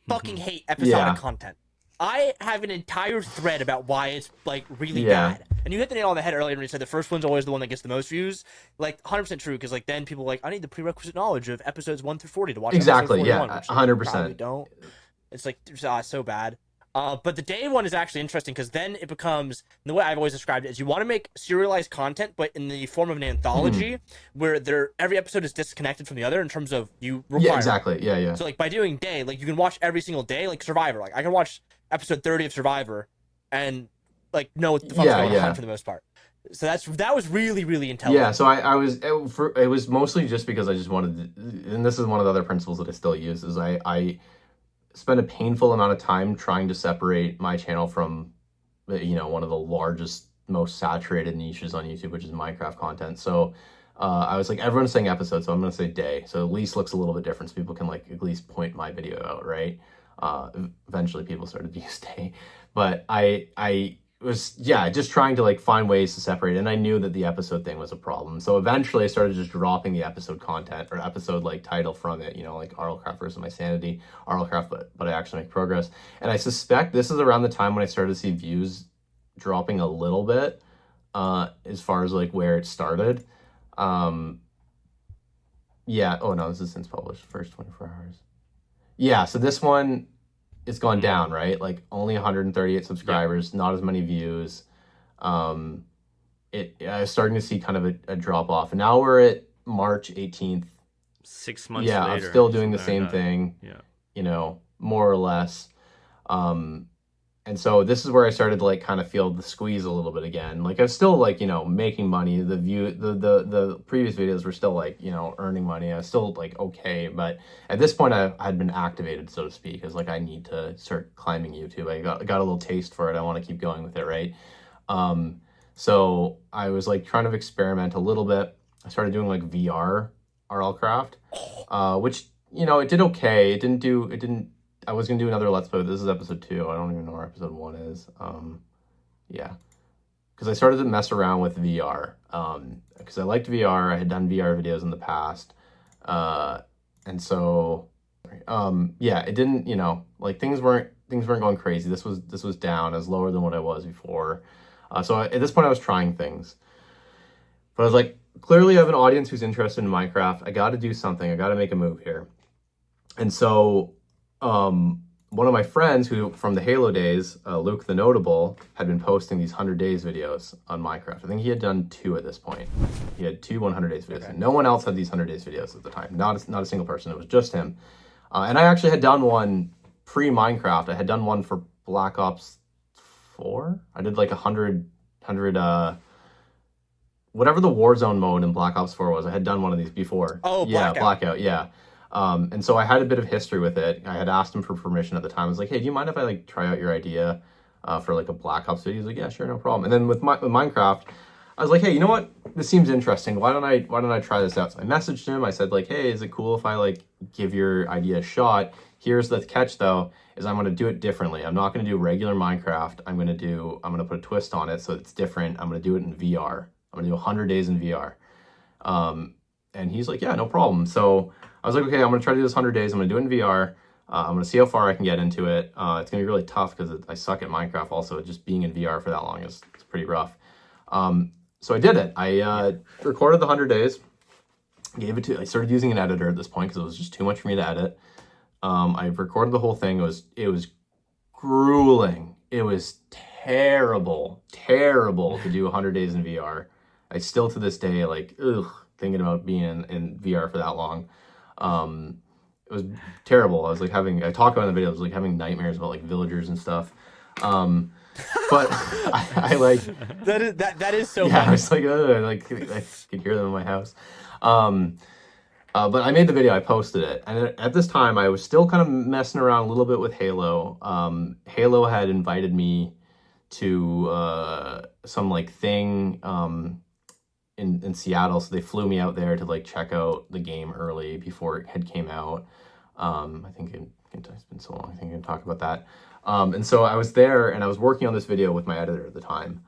fucking hate episodic content. I have an entire thread about why it's like really bad. And you hit the nail on the head earlier when you said the first one's always the one that gets the most views. Like 100% true, because like then people are like, I need the prerequisite knowledge of episodes 1 through 40 to watch Exactly, episode 41, yeah, which you 100%. probably don't. It's like so bad. But the day one is actually interesting, because then it becomes, the way I've always described it is, you want to make serialized content, but in the form of an anthology, where every episode is disconnected from the other in terms of you require. Yeah, exactly. Yeah. So like by doing day, like you can watch every single day, like Survivor. Like I can watch episode 30 of Survivor and like know what the fuck's going on for the most part. So that was really, really intelligent. Yeah, so it was mostly just because I just wanted to, and this is one of the other principles that I still use, is I spend a painful amount of time trying to separate my channel from, one of the largest, most saturated niches on YouTube, which is Minecraft content. So I was like, everyone's saying episode, so I'm going to say day. So at least looks a little bit different, so people can like at least point my video out, right? Eventually people started to use day. But I was, just trying to like find ways to separate, and I knew that the episode thing was a problem. So eventually I started just dropping the episode content or episode like title from it, like Arlcraft versus My Sanity, Arlcraft, but I actually make progress. And I suspect this is around the time when I started to see views dropping a little bit, as far as like where it started. Oh no, this is since published, first 24 hours. Yeah, so this one, it's gone down, right? Like only 138 subscribers, not as many views. I was starting to see kind of a drop off, and now we're at March 18th. 6 months later. I'm still doing the same thing. Yeah. More or less. And so this is where I started to like kind of feel the squeeze a little bit again. Like I was still like, making money. The previous videos were still like, earning money. I was still like okay, but at this point I had been activated, so to speak, as like I need to start climbing YouTube. I got a little taste for it. I want to keep going with it, right? So I was like trying to experiment a little bit. I started doing like VR RLcraft, which, it did okay. It didn't I was going to do another Let's Play, but this is episode 2. I don't even know where episode 1 is. Because I started to mess around with VR. Because I liked VR. I had done VR videos in the past. And so, it didn't, like things weren't going crazy. This was down. It was lower than what I was before. So at this point I was trying things. But I was like, clearly I have an audience who's interested in Minecraft. I got to do something. I got to make a move here. And so one of my friends who from the Halo days, Luke the Notable, had been posting these 100 days videos on Minecraft. I think he had done 2 at this point. He had 2 100 days videos. Okay. No one else had these 100 days videos at the time. Not a single person. It was just him. And I actually had done one pre-Minecraft. I had done one for Black Ops 4. I did like 100 whatever the Warzone mode in Black Ops 4 was. I had done one of these before. Oh, Blackout, yeah. And so I had a bit of history with it. I had asked him for permission at the time. I was like, hey, do you mind if I like try out your idea for like a Black Ops video? He's like, yeah, sure, no problem. And then with Minecraft, I was like, hey, you know what? This seems interesting. Why don't I try this out? So I messaged him. I said like, hey, is it cool if I like give your idea a shot? Here's the catch though, is I'm going to do it differently. I'm not going to do regular Minecraft. I'm going to put a twist on it so it's different. I'm going to do it in VR. I'm going to do 100 days in VR. And he's like, yeah, no problem. So I was like, okay, I'm going to try to do this 100 days. I'm going to do it in VR. I'm going to see how far I can get into it. It's going to be really tough because I suck at Minecraft also. Just being in VR for that long is pretty rough. So I did it. I recorded the 100 days. I started using an editor at this point because it was just too much for me to edit. I recorded the whole thing. It was grueling. It was terrible to do 100 days in VR. I still to this day, like, thinking about being in VR for that long. It was terrible. I was like I talk about in the video, I was like having nightmares about like villagers and stuff. But I like that is so yeah, funny. I was like, I could hear them in my house. But I made the video, I posted it. And at this time I was still kind of messing around a little bit with Halo. Halo had invited me to some like thing in Seattle, so they flew me out there to like check out the game early before it had came out. I think it's been so long. I think I can talk about that. And so I was there and I was working on this video with my editor at the time.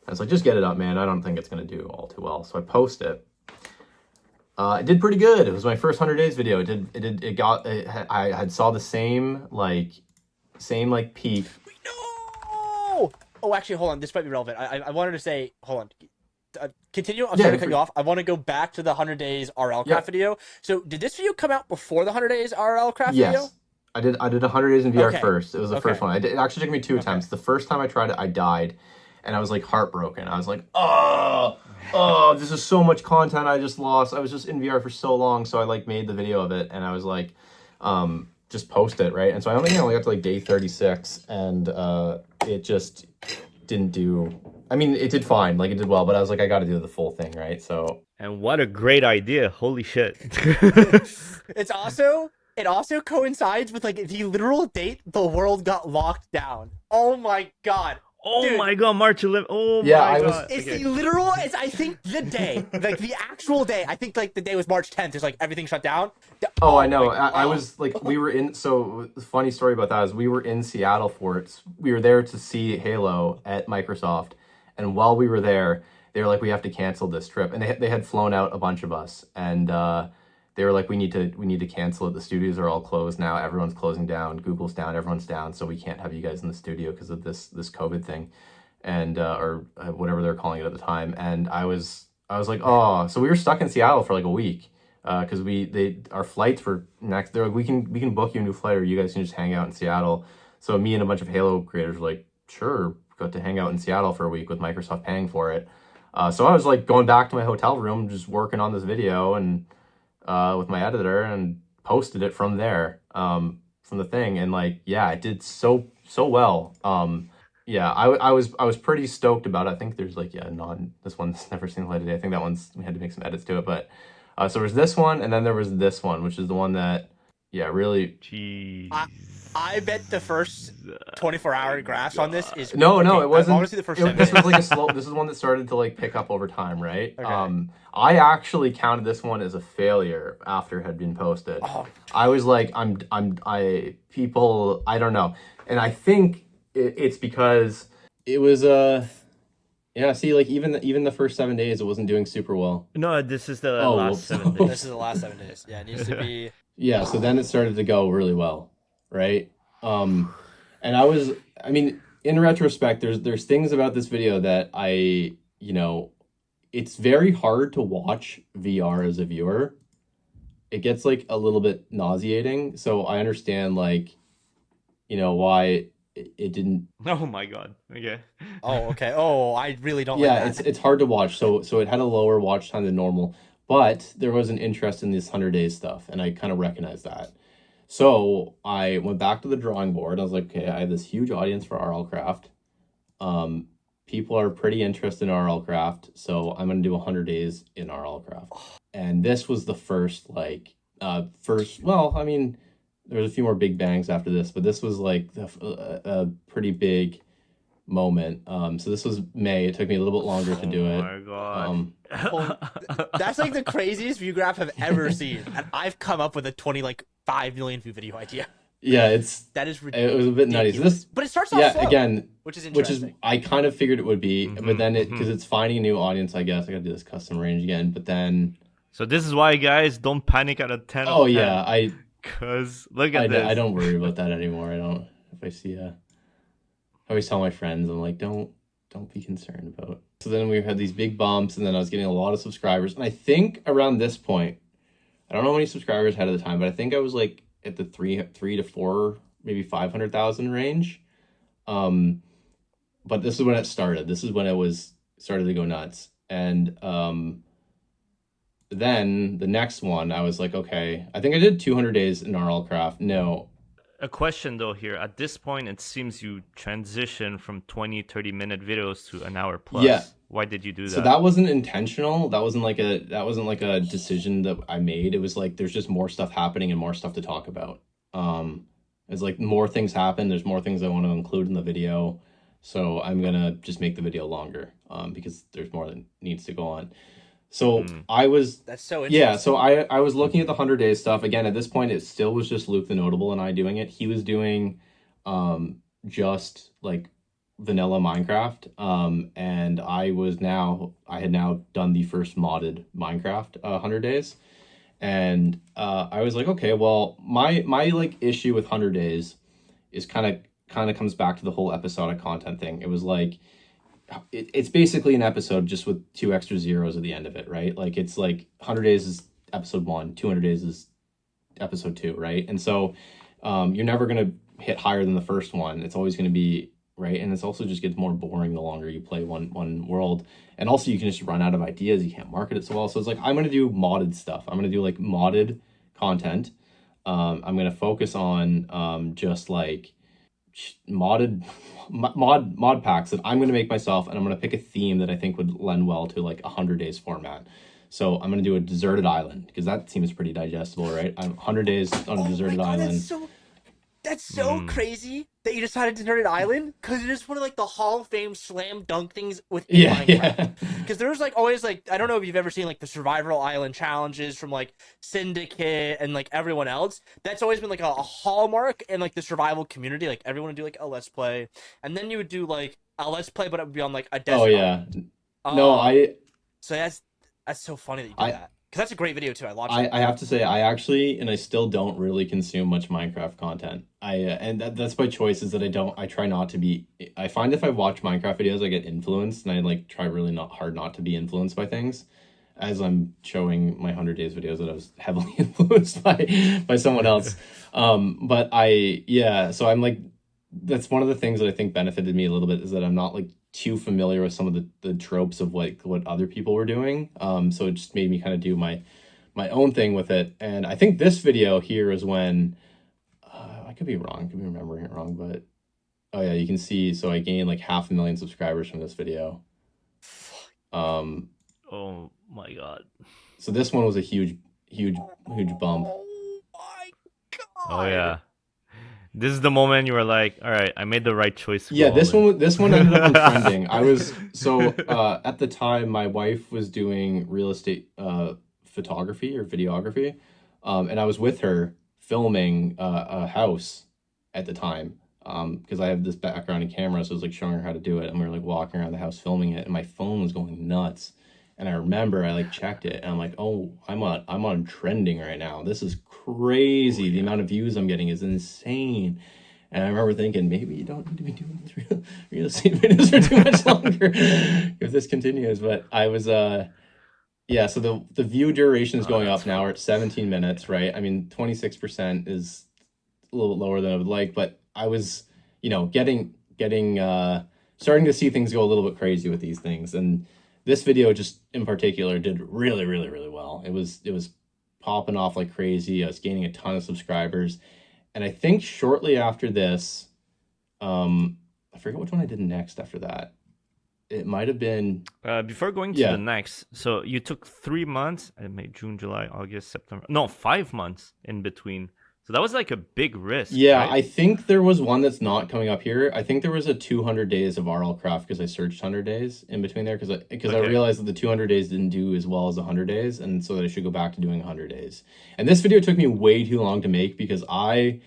I was like, just get it up, man. I don't think it's going to do all too well. So I post it. It did pretty good. It was my first 100 days video. I had saw the same peak. No! Oh, actually, hold on. This might be relevant. I wanted to say, hold on. Continue. I'm sorry to cut you off. I want to go back to the 100 days RL craft video. So did this video come out before the 100 days RL craft video? I did 100 days in VR first. It was the first one. It actually took me 2 attempts. The first time I tried it, I died. And I was like heartbroken. I was like, oh, this is so much content I just lost. I was just in VR for so long. So I like made the video of it and I was like, just post it, right? And so I only got to like day 36 and it just didn't do, I mean, it did fine, like it did well, but I was like, I got to do the full thing, right? So. And what a great idea. Holy shit. It also coincides with like the literal date the world got locked down. Oh my God. Oh Dude. My God, March 11th. Oh yeah, my God. It's the literal, it's I think the day, like the actual day. I think like the day was March 10th. It's like everything shut down. Oh, I know. I was like, we were in, so the funny story about that is we were in Seattle for it. We were there to see Halo at Microsoft. And while we were there, they were like, we have to cancel this trip. And they had flown out a bunch of us. And they were like, we need to cancel it. The studios are all closed now. Everyone's closing down. Google's down. Everyone's down. So we can't have you guys in the studio because of this COVID thing, and or whatever they're calling it at the time. And I was like, oh, so we were stuck in Seattle for like a week because our flights were next. They're like, we can book you a new flight, or you guys can just hang out in Seattle. So me and a bunch of Halo creators were like, sure, got to hang out in Seattle for a week with Microsoft paying for it. So I was like going back to my hotel room, just working on this video and. With my editor and posted it from there, from the thing, and like, yeah, it did so well. Yeah, I was pretty stoked about it. I think there's like, this one's never seen the light of day. I think that one's, we had to make some edits to it, but so there was this one, and then there was this one, which is the one that, yeah, really. Jeez. I bet the first 24-hour graphs on this is no, it wasn't. Honestly, the first 7 this was minutes. like a slow. This is one that started to like pick up over time, right? Okay. I actually counted this one as a failure after it had been posted. Oh. I was like, I don't know, and I think it's because it was yeah. See, like even the first 7 days, it wasn't doing super well. No, this is the last 7 days. This is the last 7 days. Yeah, it needs to be. Yeah, so then it started to go really well, right? And I mean, in retrospect, there's things about this video that it's very hard to watch VR as a viewer. It gets like a little bit nauseating, so I understand like, why it didn't. Oh my God. Okay. Oh, okay. Oh, I really don't. Yeah, like that. it's hard to watch. So it had a lower watch time than normal, but there was an interest in this 100 days stuff, and I kind of recognized that. So I went back to the drawing board. I was like, okay, I have this huge audience for RL Craft. People are pretty interested in RL Craft, so I'm going to do 100 days in RL Craft. And this was the first, well, I mean, there was a few more big bangs after this, but this was like a pretty big moment. So this was May. It took me a little bit longer to do it. Oh my God. That's like the craziest view graph I've ever seen, and I've come up with a 5 million view video idea. Yeah, that is ridiculous. It was a bit nutty. But it starts off slow, again, which is interesting. I kind of figured it would be, but then because it's finding a new audience, I guess I gotta do this custom range again. But then, so this is why, guys, don't panic at a 10. Oh yeah, because look at this. I don't worry about that anymore. I don't. If I see I always tell my friends, I'm like, don't be concerned about. So then we had these big bumps, and then I was getting a lot of subscribers, and I think around this point, I don't know how many subscribers I had at the time, but I think I was like at the 3 to 4, maybe 500,000 range. But this is when it started. This is when it started to go nuts. And then the next one, I was like, okay, I think I did 200 days in RL Craft. No. A question though here. At this point, it seems you transition from 20-30 minute videos to an hour plus. Yeah. Why did you do that? So that wasn't intentional. That wasn't like a decision that I made. It was like there's just more stuff happening and more stuff to talk about. It's like more things happen. There's more things I want to include in the video. So I'm gonna just make the video longer because there's more that needs to go on. So I was That's so interesting. yeah, so I was looking at the 100 days stuff. Again, at this point it still was just Luke the Notable and I doing it. He was doing just like vanilla Minecraft. And I had now done the first modded Minecraft 100 days. And I was like, okay, well, my like issue with 100 days is kind of comes back to the whole episodic content thing. It was like it's basically an episode just with 2 extra zeros at the end of it, right? Like it's like 100 days is episode 1, 200 days is episode 2, right? And so you're never going to hit higher than the first one. It's always going to be right, and it's also just gets more boring the longer you play one world. And also you can just run out of ideas. You can't market it so well. So it's like I'm going to do modded stuff. I'm going to do like modded content. I'm going to focus on just like mod packs that I'm going to make myself, and I'm going to pick a theme that I think would lend well to like 100 days format. So I'm going to do a deserted island because that seems pretty digestible, right? I'm 100 days on a deserted island. That's so crazy that you decided deserted island, because it is one of like the Hall of Fame slam dunk things within Minecraft. Because there's like always like, I don't know if you've ever seen like the survival island challenges from like Syndicate and like everyone else. That's always been like a hallmark in like the survival community. Like everyone would do like a let's play, and then you would do like a let's play, but it would be on like a desert. Oh yeah, no, So that's so funny that you did that. Because that's a great video too. I watched it. I have to say, I actually, and I still don't really consume much Minecraft content. And that's by choice, is that I try not to be, I find if I watch Minecraft videos, I get influenced, and I like try really hard not to be influenced by things. As I'm showing my 100 days videos that I was heavily influenced by someone else. So I'm like, that's one of the things that I think benefited me a little bit, is that I'm not like too familiar with some of the tropes of like what other people were doing. So it just made me kind of do my own thing with it. And I think this video here is when I could be wrong, I could be remembering it wrong, but oh yeah, you can see, so I gained like 500,000 subscribers from this video. Oh my god. So this one was a huge bump. Oh my god. Oh yeah. This is the moment you were like, all right, I made the right choice. Yeah, this one ended up on trending. I was at the time my wife was doing real estate photography or videography, and I was with her filming a house at the time, because I have this background in camera, so I was like showing her how to do it, and we were like walking around the house filming it, and my phone was going nuts. And I remember I like checked it, and I'm like, oh, I'm on trending right now. This is crazy. The amount of views I'm getting is insane. And I remember thinking, maybe you don't need to be doing these real estate videos for too much longer if this continues. But I was so the view duration is going up now. We're at 17 minutes, right? I mean, 26% is a little bit lower than I would like, but I was, getting starting to see things go a little bit crazy with these things. And this video just in particular did really, really, really well. It was popping off like crazy. I was gaining a ton of subscribers. And I think shortly after this, I forget which one I did next after that. It might have been... before going to the next, so you took 3 months, May, June, July, August, September. No, 5 months in between. So that was like a big risk. Yeah, right? I think there was one that's not coming up here. I think there was a 200 days of RL Craft, because I searched 100 days in between there, because I realized that the 200 days didn't do as well as 100 days, and so that I should go back to doing 100 days. And this video took me way too long to make, because I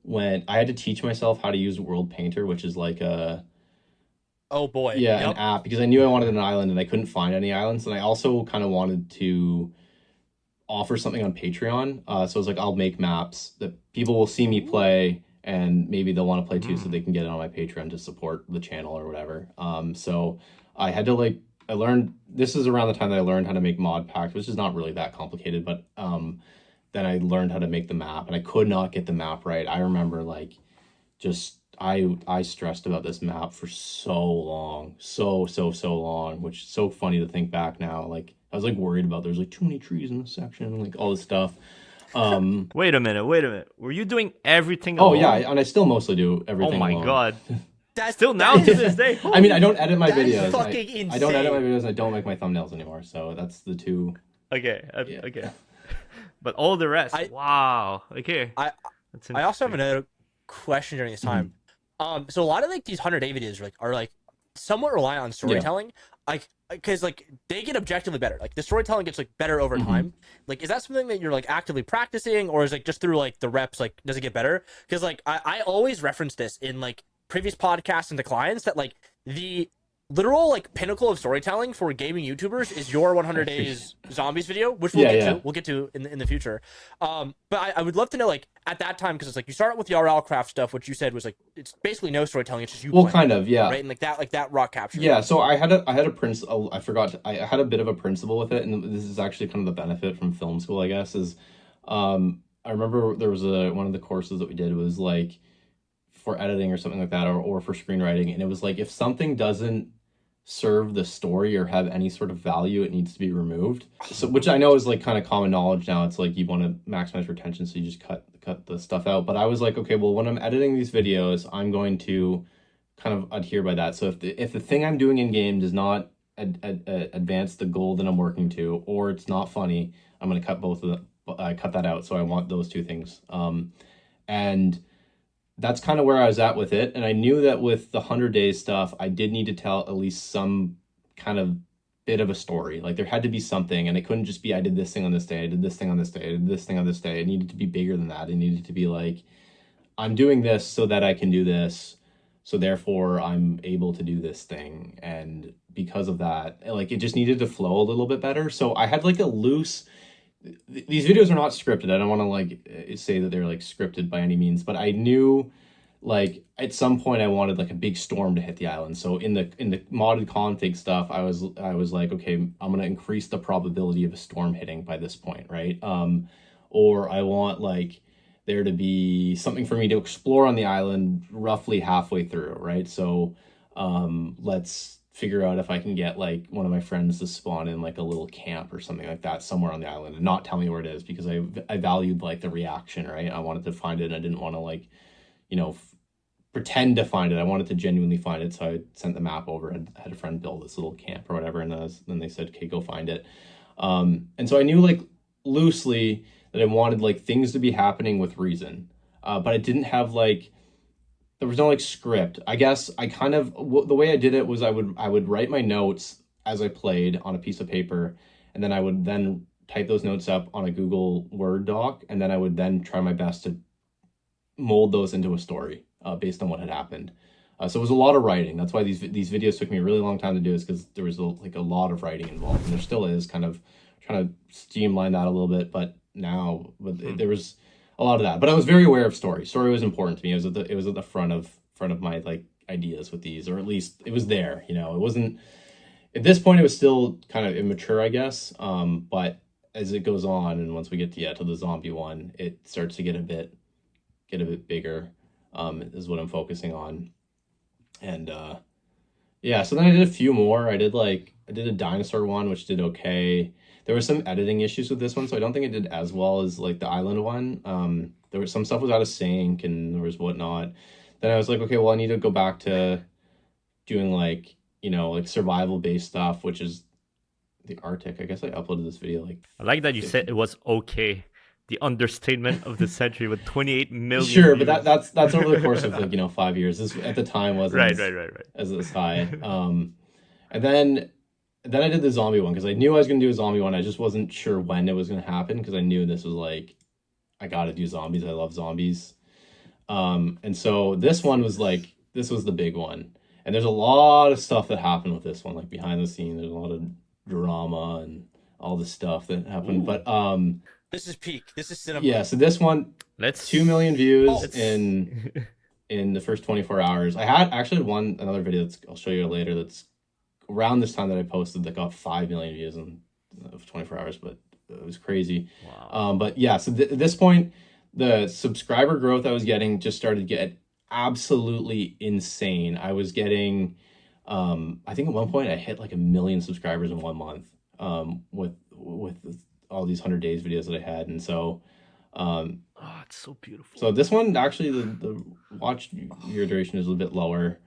had to teach myself how to use World Painter, which is like a... Oh boy. Yeah, an app, because I knew I wanted an island and I couldn't find any islands, and I also kind of wanted to offer something on Patreon. So I was like, I'll make maps that people will see me play, and maybe they'll want to play too, so they can get it on my Patreon to support the channel or whatever. So I had to I learned, this is around the time that I learned how to make mod packs, which is not really that complicated, but then I learned how to make the map, and I could not get the map right. I remember I stressed about this map for so long, so long, which is so funny to think back now. Like, I was like worried about there's like too many trees in this section, like all this stuff. Wait a minute. Were you doing everything alone? Oh yeah, and I still mostly do everything alone. Oh my god. Still now to this day. I mean, I don't edit my videos. Fucking insane. I don't edit my videos, and I don't make my thumbnails anymore. So that's the two. Okay. But all the rest. Wow. Okay. I also have another question during this time. So a lot of like these 100-day videos are somewhat reliant on storytelling. Like because like they get objectively better. Like the storytelling gets like better over Mhm. time. Like, is that something that you're like actively practicing, or is it just through like the reps? Like, does it get better? Because like I always reference this in like previous podcasts and to clients that like the literal like pinnacle of storytelling for gaming YouTubers is your 100 days zombies video, which we'll Yeah, get yeah. to. We'll get to in the future. But I would love to know like at that time, because it's like you start out with the RL craft stuff, which you said was like it's basically no storytelling. It's just you Well, playing, kind of, yeah. right? And like that raw capture. Yeah, so I had a principle. I forgot. I had a bit of a principle with it, and this is actually kind of the benefit from film school, I guess. Is I remember there was one of the courses that we did was like for editing or something like that, or for screenwriting, and it was like if something doesn't serve the story or have any sort of value, it needs to be removed. So, which I know is like kind of common knowledge now. It's like you want to maximize retention, so you just cut the stuff out. But I was like, okay, well, when I'm editing these videos, I'm going to kind of adhere by that. So if the thing I'm doing in game does not advance the goal that I'm working to, or it's not funny, I'm going to cut both of them. Cut that out. So I want those two things. And that's kind of where I was at with it. And I knew that with the 100 days stuff, I did need to tell at least some kind of bit of a story. Like there had to be something, and it couldn't just be I did this thing on this day, I did this thing on this day, I did this thing on this day. It needed to be bigger than that. It needed to be like, I'm doing this so that I can do this. So therefore I'm able to do this thing. And because of that, like it just needed to flow a little bit better. So I had like a loose, these videos are not scripted. I don't want to like say that they're like scripted by any means, but I knew like at some point I wanted like a big storm to hit the island. So in the modded config stuff, I was like, okay, I'm gonna increase the probability of a storm hitting by this point, right? Or I want like there to be something for me to explore on the island roughly halfway through, right? So let's figure out if I can get like one of my friends to spawn in like a little camp or something like that somewhere on the island and not tell me where it is, because I valued like the reaction, right? I wanted to find it, and I didn't want to like, you know, pretend to find it. I wanted to genuinely find it. So I sent the map over and had a friend build this little camp or whatever. And then they said, okay, go find it. And so I knew like loosely that I wanted like things to be happening with reason. But I didn't have like, there was no like script. I guess I kind of, the way I did it was I would write my notes as I played on a piece of paper. And then I would then type those notes up on a Google Word doc. And then I would then try my best to mold those into a story based on what had happened. So it was a lot of writing. That's why these videos took me a really long time to do, is because there was like a lot of writing involved, and there still is, kind of trying to streamline that a little bit. But there was a lot of that. But I was very aware of story. Story was important to me. It was at the front of my like ideas with these, or at least it was there. You know, it wasn't at this point. It was still kind of immature, I guess. But as it goes on, and once we get to the zombie one, it starts to get a bit bigger, is what I'm focusing on. And yeah, so then I did a few more. I did a dinosaur one, which did okay. There were some editing issues with this one, so I don't think it did as well as like the island one. There was some stuff was out of sync, and there was whatnot. Then I was like, okay, well, I need to go back to doing like, you know, like survival based stuff, which is the Arctic. I guess I uploaded this video like, I like that you said it was okay. The understatement of the century with 28 million. Sure, views. but that's over the course of like, you know, 5 years. This at the time wasn't right. as high. And then I did the zombie one because I knew I was gonna do a zombie one. I just wasn't sure when it was gonna happen, because I knew this was like, I gotta do zombies. I love zombies. And so this one was like, this was the big one. And there's a lot of stuff that happened with this one, like behind the scenes. There's a lot of drama and all this stuff that happened. Ooh. But this is peak. This is cinema. yeah, so this one, Let's 2 million views Oh. in the first 24 hours. I had actually another video I'll show you later, that's around this time that I posted, that got 5 million views in 24 hours, but it was crazy. Wow. But yeah, so at this point, the subscriber growth I was getting just started to get absolutely insane. I was getting, I think at one point I hit like 1 million subscribers in 1 month, with all these 100 days videos that I had. And so, Oh, it's so beautiful. so this one actually, the watch year duration is a bit lower,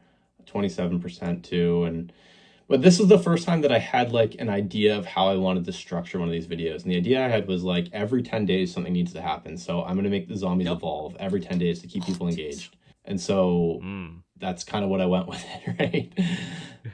27% too. But this is the first time that I had like an idea of how I wanted to structure one of these videos. And the idea I had was like every 10 days something needs to happen. So I'm going to make the zombies evolve every 10 days to keep people engaged. And so that's kind of what I went with it, right?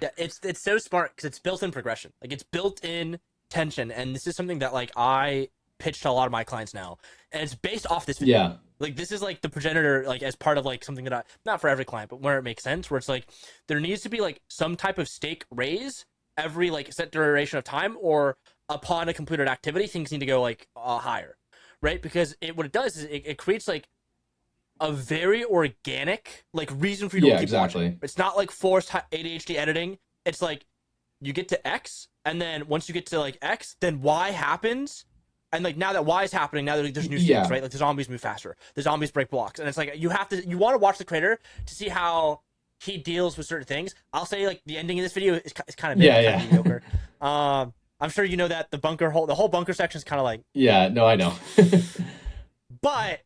Yeah, it's so smart because it's built-in progression. Like it's built-in tension, and this is something that like I pitch to a lot of my clients now, and it's based off this video. Yeah. Like this is like the progenitor, like as part of like something that I, not for every client, but where it makes sense, where it's like there needs to be like some type of stake raise every like set duration of time, or upon a completed activity, things need to go like higher, right? Because what it does is it creates like a very organic like reason for you to Yeah, keep exactly. watching. It's not like forced ADHD editing. It's like you get to X, and then once you get to like X, then Y happens, and like now that Y is happening, now there's new Yeah. stakes, right? Like the zombies move faster, the zombies break blocks, and it's like you want to watch the creator to see how he deals with certain things. I'll say like the ending of this video is kind of mediocre. I'm sure you know that the whole bunker section is kind of like Yeah, no, I know. but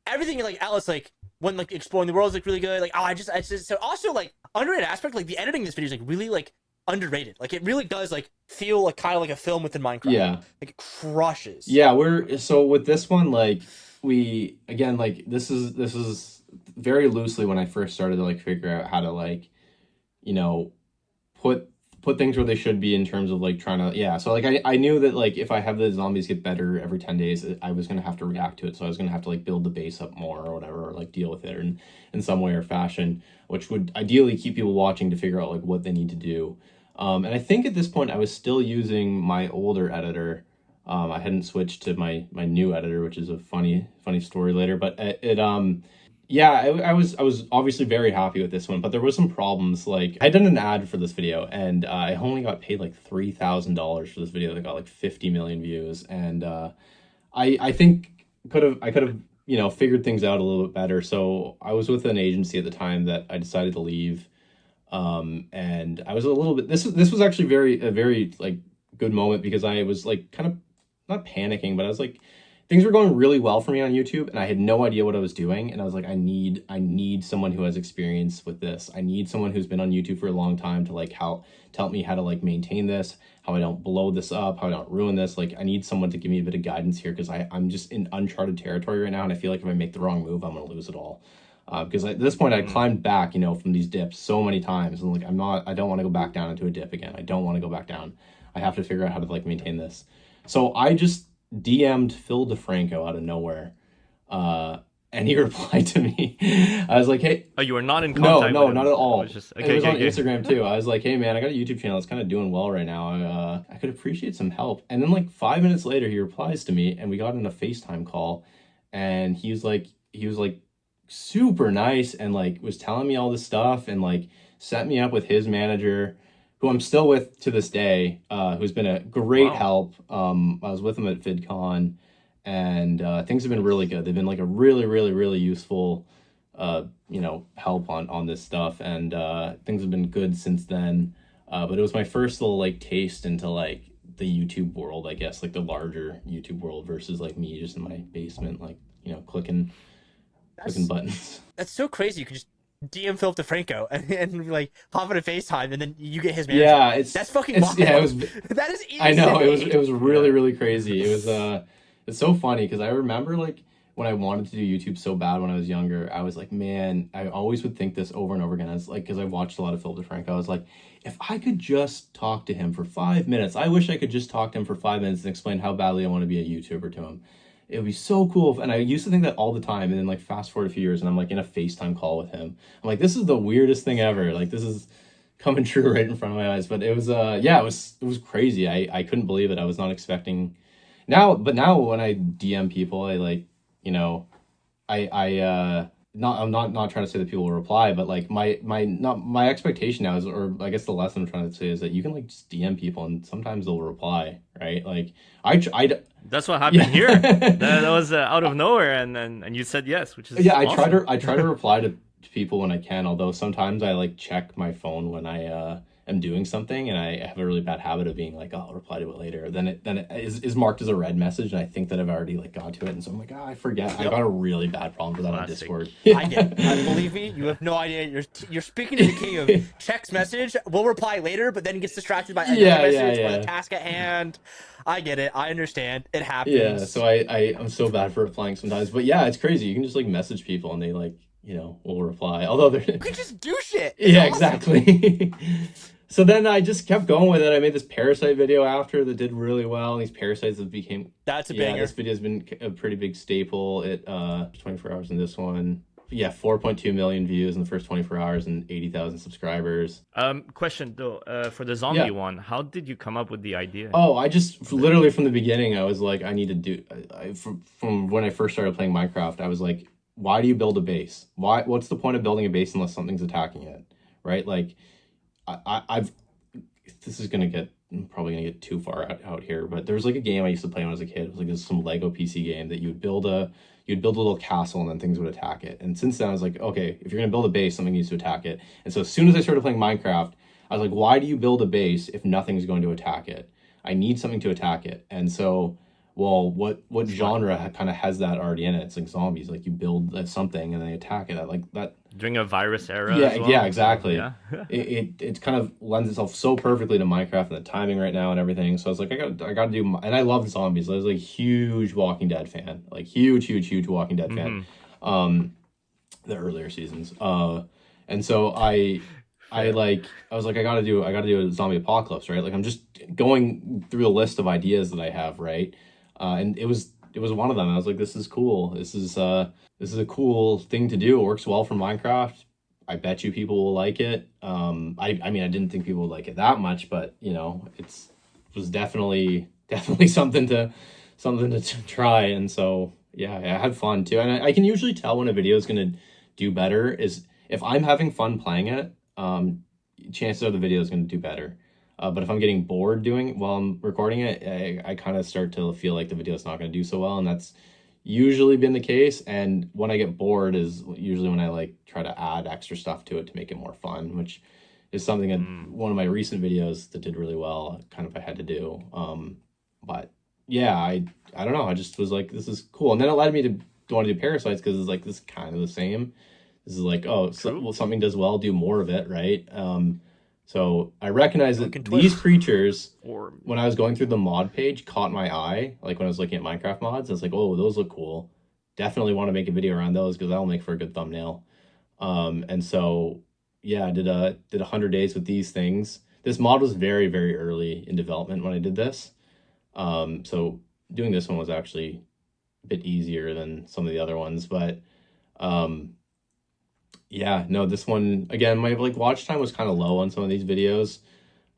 everything like Alice, like when like exploring the world is like really good. Like it's just so also like underrated aspect, like the editing of this video is like really like underrated. Like it really does like feel like kind of like a film within Minecraft. Yeah. Like it crushes. Yeah, so with this one, like we again, like this is very loosely when I first started to like figure out how to like, you know, put things where they should be in terms of like trying to, yeah. So like I knew that like if I have the zombies get better every 10 days, I was gonna have to react to it. So I was gonna have to like build the base up more or whatever, or like deal with it in some way or fashion, which would ideally keep people watching to figure out like what they need to do. And I think at this point I was still using my older editor. I hadn't switched to my new editor, which is a funny story later. But yeah, I was obviously very happy with this one, but there was some problems. Like I did an ad for this video, and I only got paid like $3,000 for this video that got like 50 million views, and I think I could have figured things out a little bit better. So I was with an agency at the time that I decided to leave. And I was a little bit, this was actually a very like good moment, because I was like kind of not panicking, but I was like, things were going really well for me on YouTube, and I had no idea what I was doing. And I was like, I need someone who has experience with this. I need someone who's been on YouTube for a long time to like to help me how to like maintain this, how I don't blow this up, how I don't ruin this. Like I need someone to give me a bit of guidance here, because I'm just in uncharted territory right now, and I feel like if I make the wrong move, I'm gonna lose it all. Because at this point I climbed back, from these dips so many times, and like I don't want to go back down into a dip again. I don't want to go back down. I have to figure out how to like maintain this. So I just DM'd Phil DeFranco out of nowhere, and he replied to me. I was like, "Hey." Oh, you were not in contact? No, with him. not at all. It was just it was on Instagram too. I was like, "Hey man, I got a YouTube channel. It's kind of doing well right now. I could appreciate some help." And then like 5 minutes later, he replies to me, and we got in a FaceTime call, and he was like super nice, and like was telling me all this stuff, and like set me up with his manager, who I'm still with to this day, who's been a great help. I was with him at VidCon, and things have been really good. They've been like a really, really, really useful, help on this stuff, and things have been good since then. But it was my first little like taste into like the YouTube world, I guess, like the larger YouTube world versus like me just in my basement, like clicking buttons. That's so crazy. You can just DM Philip DeFranco and like hop on a FaceTime, and then you get his manager. Yeah, that's fucking wild. Yeah, it was. That is insane. I know it was really really crazy. It was it's so funny, because I remember like when I wanted to do YouTube so bad when I was younger, I was like, man, I always would think this over and over again. I was like, because I watched a lot of Phil DeFranco, I was like, if I could just talk to him for 5 minutes, I wish I could just talk to him for 5 minutes and explain how badly I want to be a YouTuber to him. It would be so cool. And I used to think that all the time. And then like fast forward a few years, and I'm like in a FaceTime call with him. I'm like, this is the weirdest thing ever. Like this is coming true right in front of my eyes. But it was it was crazy. I couldn't believe it. I was not expecting. Now when I DM people, I like, I'm not trying to say that people will reply, but like my expectation now is, or I guess the lesson I'm trying to say is that you can like just DM people and sometimes they'll reply, right? Like that's what happened here. That was out of nowhere, and you said yes, which is awesome. I try to reply to people when I can, although sometimes I like check my phone when I am doing something, and I have a really bad habit of being like, oh, I'll reply to it later. Then it is marked as a red message, and I think that I've already like got to it, and so I'm like, I forget. Yep. I got a really bad problem with that on Discord. I get it. Believe me, you have no idea. You're speaking to the king of checks message. We'll reply later, but then gets distracted by another message or the task at hand. I get it. I understand. It happens. Yeah, so I'm so bad for replying sometimes, but yeah, it's crazy. You can just like message people, and they like will reply. Although they're You could just do shit. yeah, It's awesome. exactly. So then I just kept going with it. I made this parasite video after that did really well. These parasites have became That's a yeah. banger. This video has been a pretty big staple. It 24 hours in this one. Yeah, 4.2 million views in the first 24 hours and 80,000 subscribers. Question though, for the zombie Yeah. one, how did you come up with the idea? Oh, I just literally from the beginning, I was like, I need to do. From when I first started playing Minecraft, I was like, why do you build a base? What's the point of building a base unless something's attacking it, right? Like, I've. This is I'm probably gonna get too far out here, but there was like a game I used to play when I was a kid. It was like some Lego PC game that you'd build a little castle and then things would attack it. And since then I was like, okay, if you're gonna build a base, something needs to attack it. And so as soon as I started playing Minecraft, I was like, why do you build a base if nothing's going to attack it? I need something to attack it. And so, well, what genre kind of has that already in it? It's like zombies. Like you build something and then they attack it. Like that. During a virus era. Yeah, as well? yeah, exactly. Yeah. it kind of lends itself so perfectly to Minecraft and the timing right now and everything. So I was like, I got to do, and I love zombies. I was like huge Walking Dead fan, like huge Walking Dead fan. The earlier seasons. And so I was like, I gotta do a zombie apocalypse, right? Like I'm just going through a list of ideas that I have, right? And it was one of them. I was like, this is cool. This is a cool thing to do. It works well for Minecraft. I bet you people will like it. I mean, I didn't think people would like it that much, but it was definitely something to try. And so yeah, I had fun too. And I can usually tell when a video is gonna do better is if I'm having fun playing it. Chances are the video is going to do better. But if I'm getting bored doing it while I'm recording it, I kind of start to feel like the video is not going to do so well, and that's usually been the case. And when I get bored is usually when I like try to add extra stuff to it to make it more fun, which is something that one of my recent videos that did really well. Kind of I had to do. But yeah, I don't know. I just was like, this is cool, and then it led me to want to do parasites because it's like this is kind of the same. This is like, something does well, do more of it, right? So I recognize that these creatures, when I was going through the mod page, caught my eye. Like when I was looking at Minecraft mods, I was like, oh, those look cool. Definitely want to make a video around those because that'll make for a good thumbnail. And so, yeah, I did 100 days with these things. This mod was very, very early in development when I did this. So doing this one was actually a bit easier than some of the other ones, but yeah, no, this one, again, my like watch time was kind of low on some of these videos,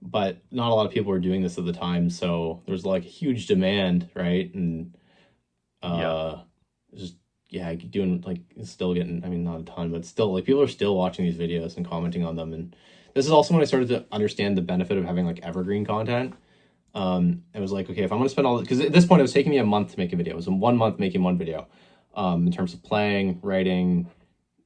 but not a lot of people were doing this at the time, so there's like huge demand, right? And just doing like still getting, I mean, not a ton, but still like people are still watching these videos and commenting on them. And this is also when I started to understand the benefit of having like evergreen content. It was like, okay, if I'm gonna spend all, because at this point it was taking me a month to make a video. It was 1 month making one video, in terms of playing, writing,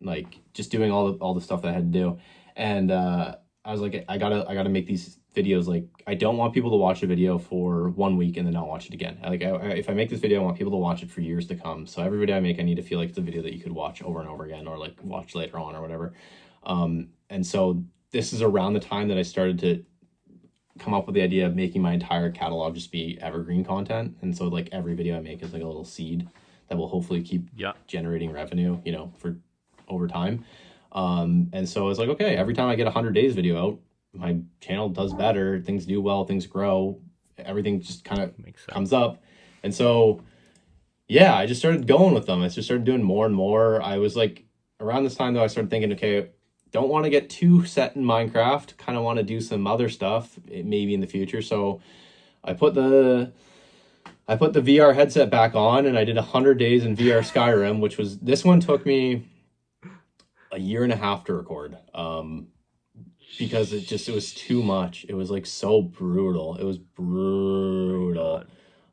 like just doing all the stuff that I had to do. And I was like, I gotta make these videos. Like I don't want people to watch a video for 1 week and then not watch it again. Like if I make this video, I want people to watch it for years to come. So every video I make, I need to feel like it's a video that you could watch over and over again, or like watch later on or whatever. And so this is around the time that I started to come up with the idea of making my entire catalog just be evergreen content. And so like every video I make is like a little seed that will hopefully keep generating revenue, for over time. And so I was like, okay, every time I get 100 days video out, my channel does better, things do well, things grow, everything just kind of comes up. And so, yeah, I just started going with them. I just started doing more and more. I was like, around this time though, I started thinking, okay, don't want to get too set in Minecraft, kind of want to do some other stuff maybe in the future. So I put the VR headset back on and I did 100 days in VR Skyrim, which was, this one took me a year and a half to record, because it was too much. It was like so brutal. It was brutal.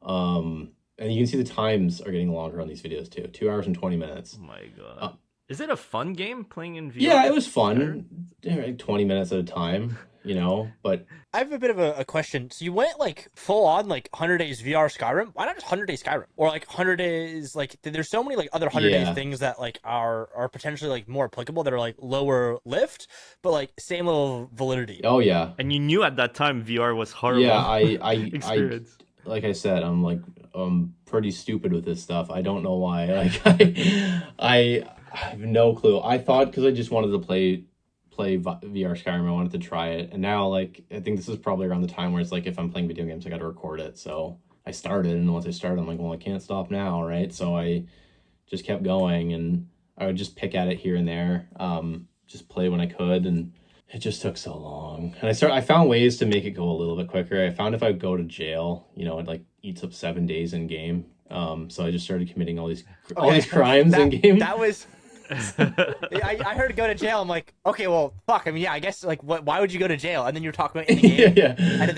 And you can see the times are getting longer on these videos too. 2 hours and 20 minutes. Oh my god. Is it a fun game playing in VR? Yeah, it was fun. Like 20 minutes at a time, but I have a bit of a question. So you went like full on like 100 days VR Skyrim. Why not just 100 days Skyrim? Or like 100 days, like there's so many like other 100 days things that like are potentially like more applicable that are like lower lift, but like same level of validity. Oh yeah. And you knew at that time VR was horrible. Yeah, I experience. Like I said, I'm pretty stupid with this stuff. I don't know why. Like I have no clue. I thought because I just wanted to play VR Skyrim, I wanted to try it, and now like I think this is probably around the time where it's like if I'm playing video games, I got to record it. So I started, and once I started, I'm like, well, I can't stop now, right? So I just kept going, and I would just pick at it here and there, just play when I could, and it just took so long. And I found ways to make it go a little bit quicker. I found if I go to jail, you know, it like eats up 7 days in game. So I just started committing all these crimes in game. That was. I heard go to jail. I'm like, okay, well, fuck. I mean, yeah, I guess like, why would you go to jail? And then you're talking about in the game. Yeah. And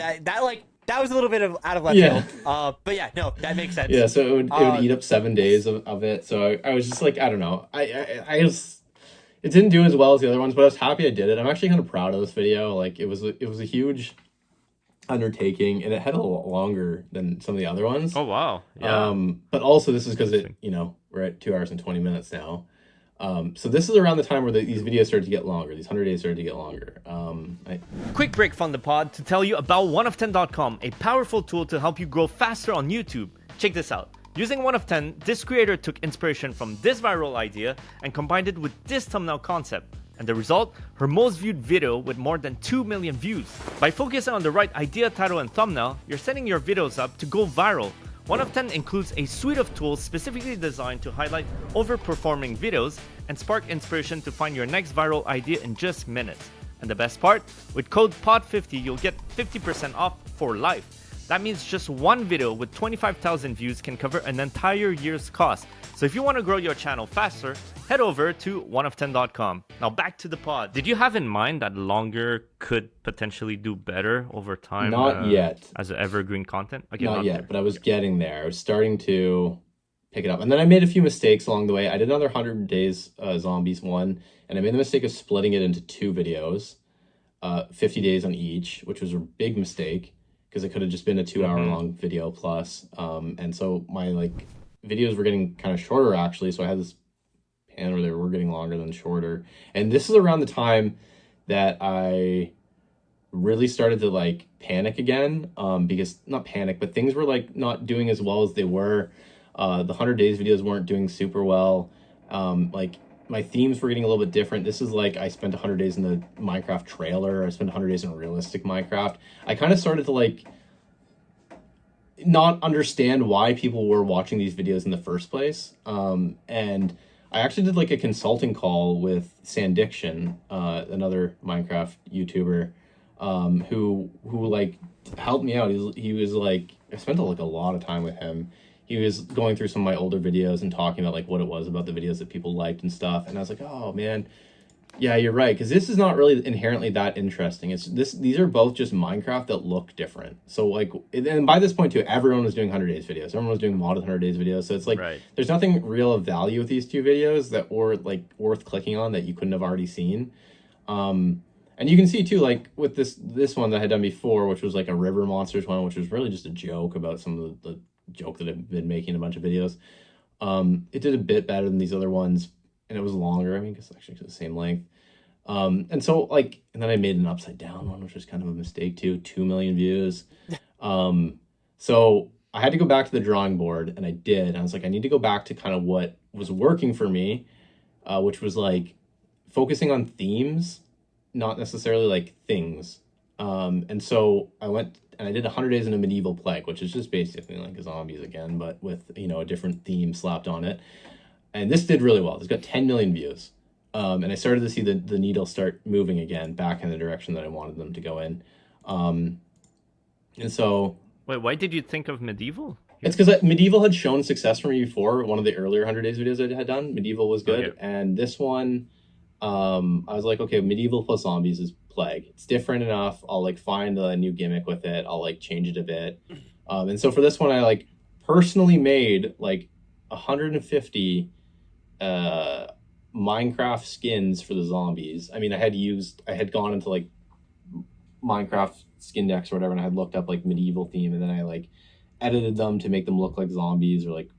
that was a little bit of out of left Yeah. field. But yeah, no, that makes sense. Yeah, so it would eat up 7 days of it. So I was just like, I don't know. I was, it didn't do as well as the other ones, but I was happy I did it. I'm actually kind of proud of this video. Like it was a huge undertaking, and it had a lot longer than some of the other ones. Oh wow. Yeah. But also this is because we're at 2 hours and 20 minutes now. So this is around the time where these videos started to get longer. These 100 days started to get longer. Quick break from the pod to tell you about 1of10.com, a powerful tool to help you grow faster on YouTube. Check this out. Using 1of10, this creator took inspiration from this viral idea and combined it with this thumbnail concept. And the result? Her most viewed video with more than 2 million views. By focusing on the right idea, title, and thumbnail, you're setting your videos up to go viral. 1of10 includes a suite of tools specifically designed to highlight overperforming videos and spark inspiration to find your next viral idea in just minutes. And the best part? With code POD50, you'll get 50% off for life. That means just one video with 25,000 views can cover an entire year's cost. So if you want to grow your channel faster, head over to 1of10.com. Now back to the pod. Did you have in mind that longer could potentially do better over time? Not yet. As evergreen content? Okay, not yet, but I was getting there. I was starting to pick it up. And then I made a few mistakes along the way. I did another 100 Days Zombies one, and I made the mistake of splitting it into 2 videos, 50 days on each, which was a big mistake because it could have just been a 2-hour long video plus. And so my videos were getting kind of shorter actually. So I had this pan where they were getting longer than shorter. And this is around the time that I really started to panic again, because not panic, but things were not doing as well as they were. The 100 Days videos weren't doing super well. My themes were getting a little bit different. This is I spent 100 days in the Minecraft trailer. I spent 100 days in realistic Minecraft. I kind of started to not understand why people were watching these videos in the first place. And I actually did a consulting call with Sandiction, another Minecraft YouTuber, who helped me out. He was I spent a lot of time with him. He was going through some of my older videos and talking about what it was about the videos that people liked and stuff. And I was like, oh man, yeah, you're right. Because this is not really inherently that interesting. These are both just Minecraft that look different. So and by this point too, everyone was doing 100 Days videos. Everyone was doing modded 100 Days videos. So it's right. There's nothing real of value with these 2 videos that were worth clicking on that you couldn't have already seen. And you can see too, with this one that I had done before, which was a river monsters one, which was really just a joke about some of the joke that I've been making a bunch of videos. It did a bit better than these other ones, and it was longer. I mean, it's actually the same length. And so and then I made an upside down one, which was kind of a mistake too. 2 million views. So I had to go back to the drawing board, and I did. And I was I need to go back to kind of what was working for me, which was focusing on themes, not necessarily things. And so I went and I did 100 Days in a Medieval Plague, which is just basically a zombies again, but with, a different theme slapped on it. And this did really well. It's got 10 million views. And I started to see the needle start moving again back in the direction that I wanted them to go in. And so... Wait, why did you think of Medieval? It's because Medieval had shown success for me before. One of the earlier 100 Days videos I had done, Medieval was good. Okay. And this one, I was okay, Medieval plus zombies is Plague. It's different enough. I'll find a new gimmick with it. I'll change it a bit. And so for this one, I personally made 150 Minecraft skins for the zombies. I mean, I had gone into Minecraft skin decks or whatever, and I had looked up medieval theme, and then I edited them to make them look like zombies or like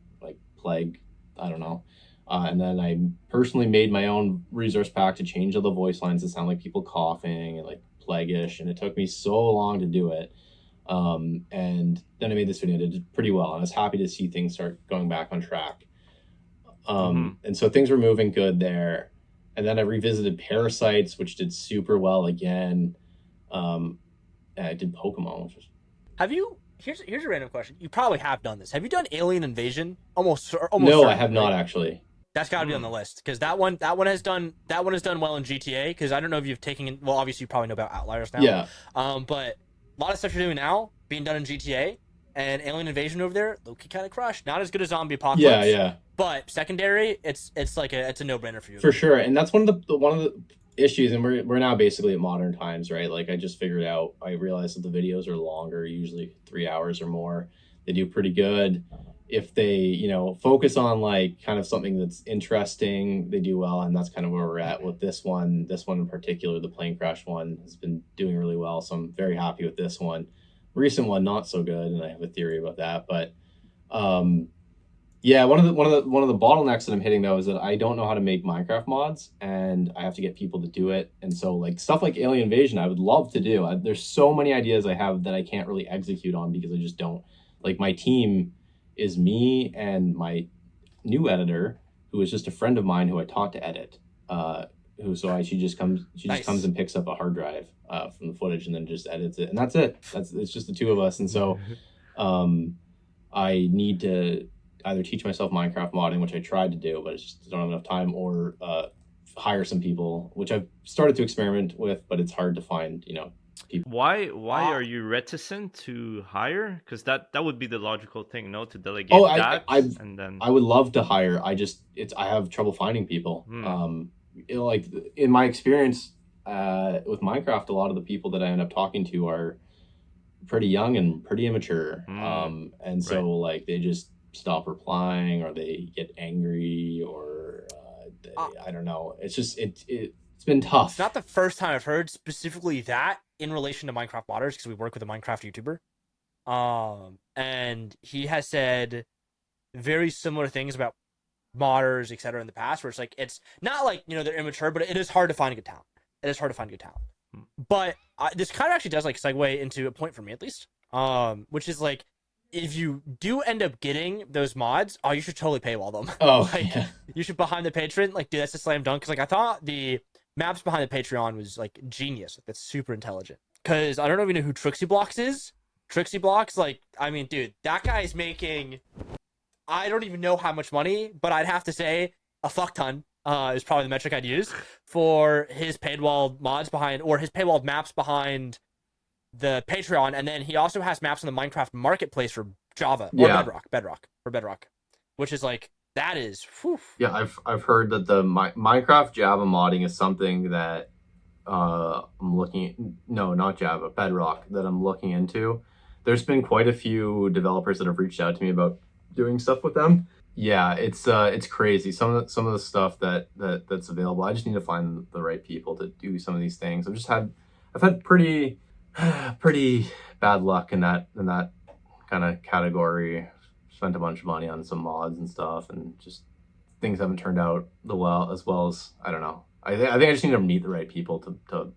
Plague. I don't know. And then I personally made my own resource pack to change all the voice lines to sound like people coughing and plague-ish, and it took me so long to do it. And then I made this video and it did pretty well, and I was happy to see things start going back on track. And so things were moving good there. And then I revisited Parasites, which did super well again. And I did Pokemon, which was Have you? Here's a random question. You probably have done this. Have you done Alien Invasion? Almost no, I certainly, have not right? actually. That's got to be on the list because that one has done well in GTA. Because I don't know if you've taken in, well, obviously you probably know about Outliers now. Yeah, But a lot of stuff you're doing now being done in GTA and Alien Invasion over there, low-key kind of crushed. Not as good as Zombie Apocalypse. yeah. But secondary, it's like it's a no-brainer for you. For sure. And that's one of the issues, and we're now basically at modern times, right? Like I just figured out, I realized that the videos are longer, usually 3 hours or more. They do pretty good. If they, focus on like kind of something that's interesting, they do well. And that's kind of where we're at with this one. This one in particular, the plane crash one, has been doing really well. So I'm very happy with this one. Recent one, not so good, and I have a theory about that. But yeah, one of the bottlenecks that I'm hitting though is that I don't know how to make Minecraft mods, and I have to get people to do it. And so like stuff like Alien Invasion, I would love to do. There's so many ideas I have that I can't really execute on because I just don't. Like my team is me and my new editor, who is just a friend of mine who I taught to edit. She just comes and picks up a hard drive from the footage and then just edits it, and that's it. It's just the two of us, and so I need to either teach myself Minecraft modding, which I tried to do, but I just don't have enough time, or hire some people, which I've started to experiment with, but it's hard to find, people. Why are you reticent to hire? Because that would be the logical thing, no, to delegate and then I would love to hire. I have trouble finding people. Like in my experience with Minecraft, a lot of the people that I end up talking to are pretty young and pretty immature. And so like they just stop replying, or they get angry, or I don't know. It's just it's been tough. It's not the first time I've heard specifically that in relation to Minecraft modders, because we work with a Minecraft YouTuber, and he has said very similar things about modders, etc. in the past, where it's like it's not like they're immature, but it is hard to find good talent. It is hard to find good talent. But this kind of actually does like segue into a point for me at least, which is like, if you do end up getting those mods, you should totally paywall them. Yeah. You should behind the Patreon, like, dude, that's a slam dunk. Because like I thought the maps behind the Patreon was like genius. Like, that's super intelligent. Because I don't know if you know who Trixie Blocks is. Trixie Blocks, like, I mean, dude, that guy is making, I don't even know how much money, but I'd have to say a fuck ton. Is probably the metric I'd use for his paywalled mods behind, or his paywalled maps behind the Patreon. And then he also has maps on the Minecraft marketplace for Java or Bedrock, which is like, that is whew. Yeah, I've heard that the Minecraft Java modding is something that I'm looking, no, not Java, Bedrock, that I'm looking into. There's been quite a few developers that have reached out to me about doing stuff with them. Yeah, it's crazy. Some of the stuff that's available. I just need to find the right people to do some of these things. I've had pretty bad luck in that kind of category. Spent a bunch of money on some mods and stuff, and just things haven't turned out as well as I don't know. I think I just need to meet the right people to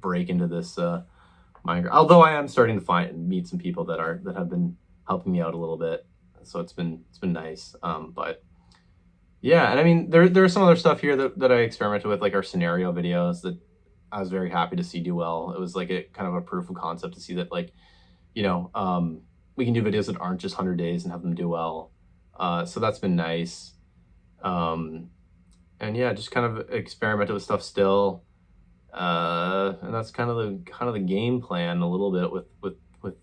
break into this Minecraft. Although I am starting to meet some people that have been helping me out a little bit. So it's been nice. But yeah, and I mean there's some other stuff here that I experimented with, like our scenario videos that I was very happy to see do well. It was like a kind of a proof of concept to see that, like, we can do videos that aren't just 100 days and have them do well. So that's been nice. And yeah, just kind of experimented with stuff still. And that's kind of the game plan a little bit with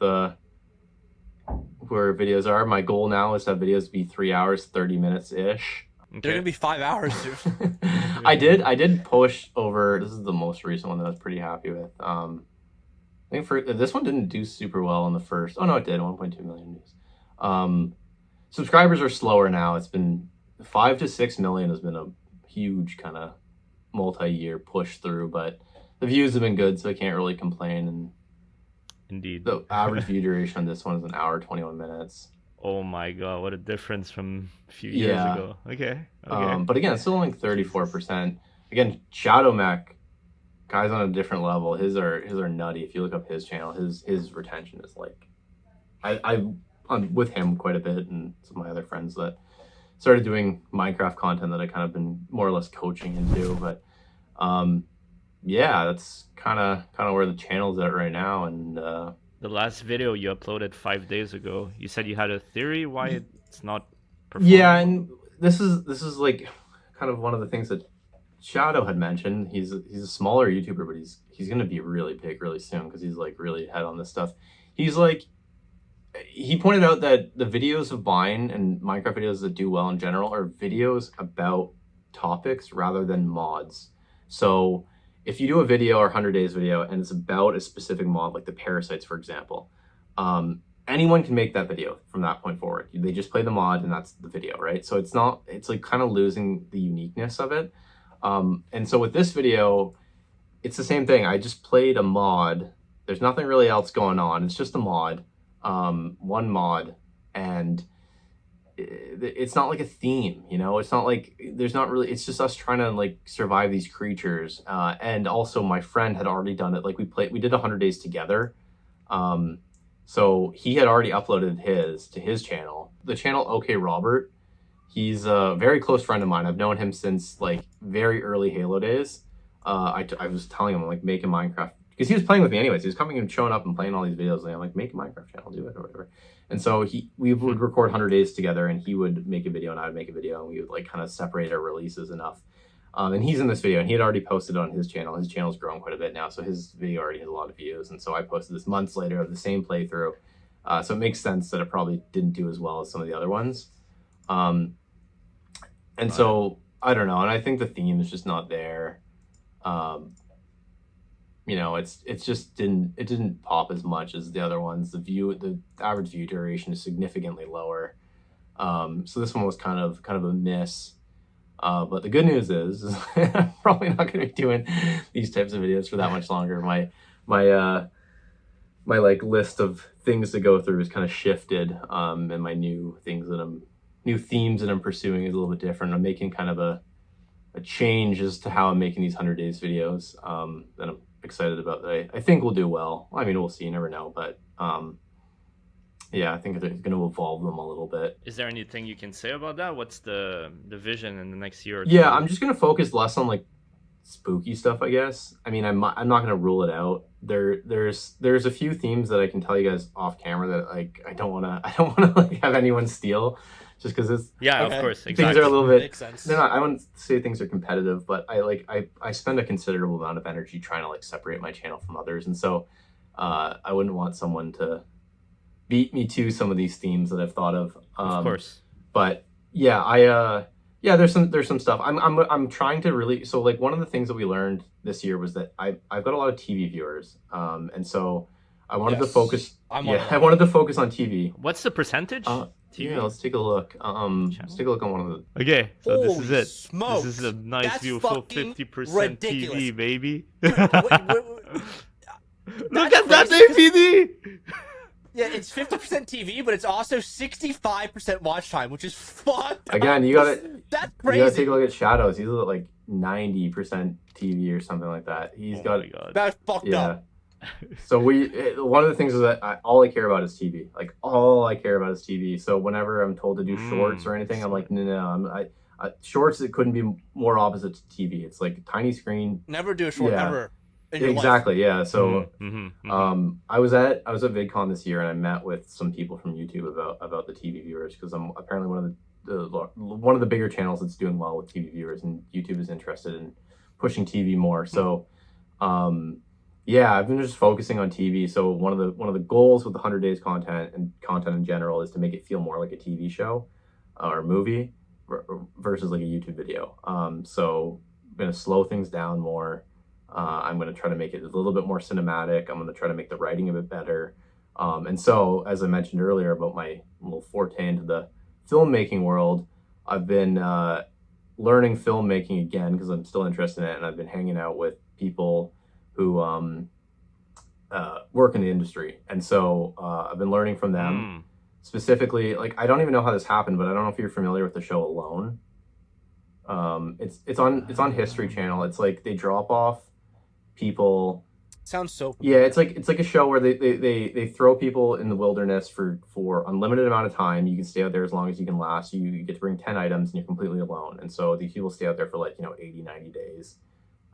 where videos are. My goal now is to have videos be 3 hours, 30 minutes ish. Okay. They're gonna be 5 hours, dude. I did push over. This is the most recent one that I was pretty happy with. I think this one didn't do super well in the first. Oh no, it did. 1.2 million views. Subscribers are slower now. It's been 5 to 6 million has been a huge kind of multi-year push through, but the views have been good, so I can't really complain. And indeed, the average view duration on this one is 1 hour 21 minutes. Oh my god, what a difference from a few years ago. Okay. But again, still only 34%. Again, Shadow Mech, guys on a different level. His are nutty. If you look up his channel, his retention is like, I'm with him quite a bit, and some of my other friends that started doing Minecraft content that I kind of been more or less coaching into. But yeah, that's kind of where the channel's at right now. And The last video you uploaded 5 days ago, you said you had a theory why it's not yeah, performing. and this is like kind of one of the things that Shadow had mentioned. He's a smaller YouTuber, but he's gonna be really big really soon because he's like really ahead on this stuff. He's like, he pointed out that the videos of mine and Minecraft videos that do well in general are videos about topics rather than mods. So if you do a video or 100 days video and it's about a specific mod, like the parasites, for example, anyone can make that video from that point forward. They just play the mod and that's the video, right? So it's like kind of losing the uniqueness of it. And so with this video, it's the same thing. I just played a mod. There's nothing really else going on. It's just a mod. One mod, and it's not like a theme, you know. It's not like there's not really. It's just us trying to like survive these creatures. And also, my friend had already done it. Like we did 100 days together. So he had already uploaded his to his channel. The channel OK Robert. He's a very close friend of mine. I've known him since like very early Halo days. I was telling him like make a Minecraft, because he was playing with me anyways. He was coming and showing up and playing all these videos, and I'm like, make a Minecraft channel, do it or whatever. And so we would record 100 days together, and he would make a video and I would make a video, and we would like kind of separate our releases enough. And he's in this video, and he had already posted on his channel. His channel's grown quite a bit now, so his video already has a lot of views. And so I posted this months later of the same playthrough. So it makes sense that it probably didn't do as well as some of the other ones. And so I don't know, and I think the theme is just not there. You know, it just didn't pop as much as the other ones. The average view duration is significantly lower. So this one was kind of a miss. But the good news is I'm probably not going to be doing these types of videos for that much longer. My like list of things to go through is kind of shifted, and my new themes that I'm pursuing is a little bit different. I'm making kind of a change as to how I'm making these 100 days videos, that I'm excited about, that I think will do well. I mean, we'll see, you never know, but yeah, I think they're going to evolve them a little bit. Is there anything you can say about that? What's the vision in the next year or Yeah, two? I'm just going to focus less on like spooky stuff, I guess. I mean, I'm not going to rule it out. There's a few themes that I can tell you guys off camera that like I don't want to like have anyone steal, just because it's Yeah, Okay. of course, things exactly. are a little bit. Makes sense. They're not. I wouldn't say things are competitive, but I spend a considerable amount of energy trying to like separate my channel from others, and so I wouldn't want someone to beat me to some of these themes that I've thought of. Of course. But yeah, yeah, there's some stuff. I'm trying to really. So like one of the things that we learned this year was that I've got a lot of TV viewers, and so I wanted to Yes. focus. I'm one of Yeah, them. I wanted to focus on TV. What's the percentage? Yeah, let's take a look. Let's take a look on one of the. Okay, so this is Holy it. smokes. This is a nice That's view, full fucking 50% ridiculous. TV, baby. Wait, Look that's at that crazy. APD! Yeah, it's 50% TV, but it's also 65% watch time, which is fucked. Again, up. you gotta That's you gotta take crazy. a look at Shadows. He's at like 90% TV or something like that. He's Oh got my god. That's fucked yeah. up. So one of the things is that all I care about is TV. Like all I care about is TV. So whenever I'm told to do shorts or anything, I'm like, no. Shorts, it couldn't be more opposite to TV. It's like a tiny screen. Never do a short Yeah. ever. In your life. Exactly. Yeah. So Mhm. I was at VidCon this year, and I met with some people from YouTube about the TV viewers, because I'm apparently one of the bigger channels that's doing well with TV viewers, and YouTube is interested in pushing TV more. So yeah, I've been just focusing on TV. So one of the goals with the 100 days content and content in general is to make it feel more like a TV show or movie versus like a YouTube video. So I'm gonna slow things down more. I'm going to try to make it a little bit more cinematic. I'm going to try to make the writing a bit better. And so, as I mentioned earlier about my little forte into the filmmaking world, I've been learning filmmaking again because I'm still interested in it, and I've been hanging out with people who work in the industry. And so I've been learning from them. Specifically, like, I don't even know how this happened, but I don't know if you're familiar with the show Alone. It's on History Channel. It's like they drop off people Sounds so Yeah, familiar. it's like a show where they throw people in the wilderness for unlimited amount of time. You can stay out there as long as you can last. You get to bring 10 items and you're completely alone. And so these people stay out there for like, 80, 90 days.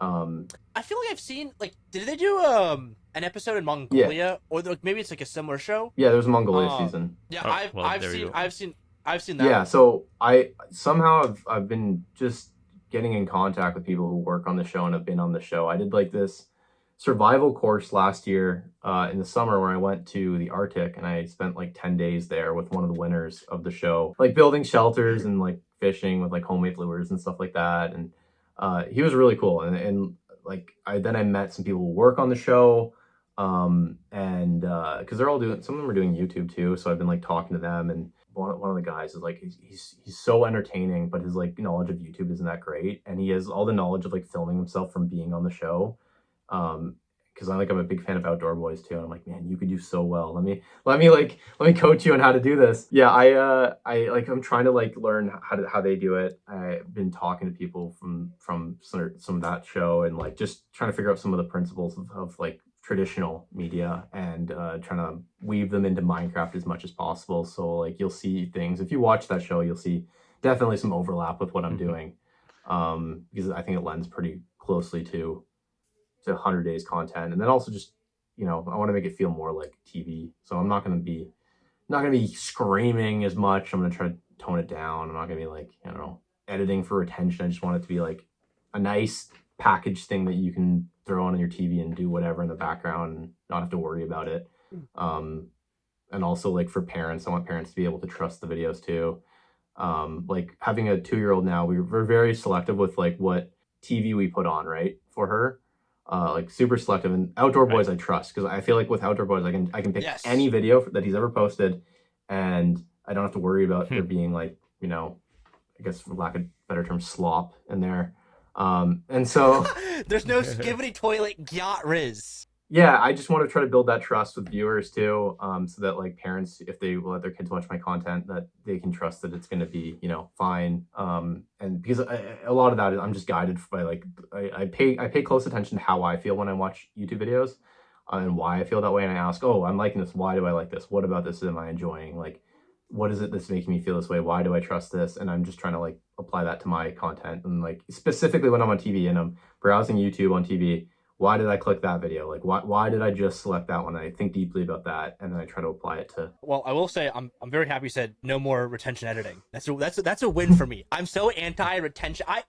I feel like I've seen like did they do an episode in Yeah. Mongolia or like maybe it's like a similar show? Yeah, there's a Mongolia season. Yeah, Oh, well, there you go. I've seen that Yeah, one. so I somehow I've been just getting in contact with people who work on the show and have been on the show. I did like this survival course last year in the summer where I went to the Arctic and I spent like 10 days there with one of the winners of the show, like building shelters and like fishing with like homemade lures and stuff like that. And he was really cool. And like I met some people who work on the show. And because they're all doing, some of them are doing YouTube too. So I've been like talking to them, and one of the guys is like he's so entertaining, but his like knowledge of YouTube isn't that great, and he has all the knowledge of like filming himself from being on the show. Because I'm a big fan of Outdoor Boys too, and I'm like, man, you could do so well. Let me coach you on how to do this. Yeah, I'm trying to like learn how they do it. I've been talking to people from some of that show, and like just trying to figure out some of the principles of like traditional media, and trying to weave them into Minecraft as much as possible. So like you'll see things, if you watch that show, you'll see definitely some overlap with what I'm doing, because I think it lends pretty closely to 100 days content. And then also just, I want to make it feel more like TV. So I'm not going to be screaming as much. I'm going to try to tone it down. I'm not going to be like, editing for retention. I just want it to be like a nice package thing that you can throw on your TV and do whatever in the background and not have to worry about it. And also like for parents, I want parents to be able to trust the videos too. Like having a 2-year-old now, we're very selective with like what TV we put on, right, for her. Like super selective. And Outdoor Boys I trust, because I feel like with Outdoor Boys I can pick any video that he's ever posted, and I don't have to worry about there being like, I guess for lack of better term, slop in there. And so there's no skibbity toilet yacht riz. Yeah, I just want to try to build that trust with viewers too, so that like parents, if they let their kids watch my content, that they can trust that it's going to be, fine. And because a lot of that is I'm just guided by like I pay close attention to how I feel when I watch YouTube videos, and why I feel that way, and I ask, oh, I'm liking this. Why do I like this? What about this am I enjoying? Like, what is it that's making me feel this way? Why do I trust this? And I'm just trying to like apply that to my content, and like specifically when I'm on TV and I'm browsing YouTube on TV. Why did I click that video? Like, why did I just select that one? I think deeply about that, and then I try to apply it to. Well, I will say I'm very happy you said no more retention editing. That's a win for me. I'm so anti retention. I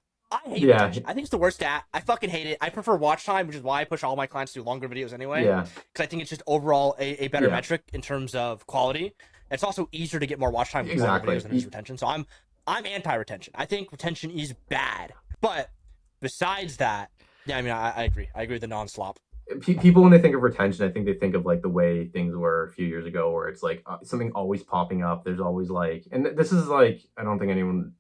hate retention. I think it's the worst stat. I fucking hate it. I prefer watch time, which is why I push all my clients to do longer videos anyway. Yeah. Because I think it's just overall a better metric in terms of quality. It's also easier to get more watch time with longer videos than retention. So I'm anti retention. I think retention is bad. But besides that. Yeah, I mean, I agree. I agree with the non-slop. People, when they think of retention, I think they think of like the way things were a few years ago, where it's like something always popping up. There's always like, and this is like, I don't think anyone.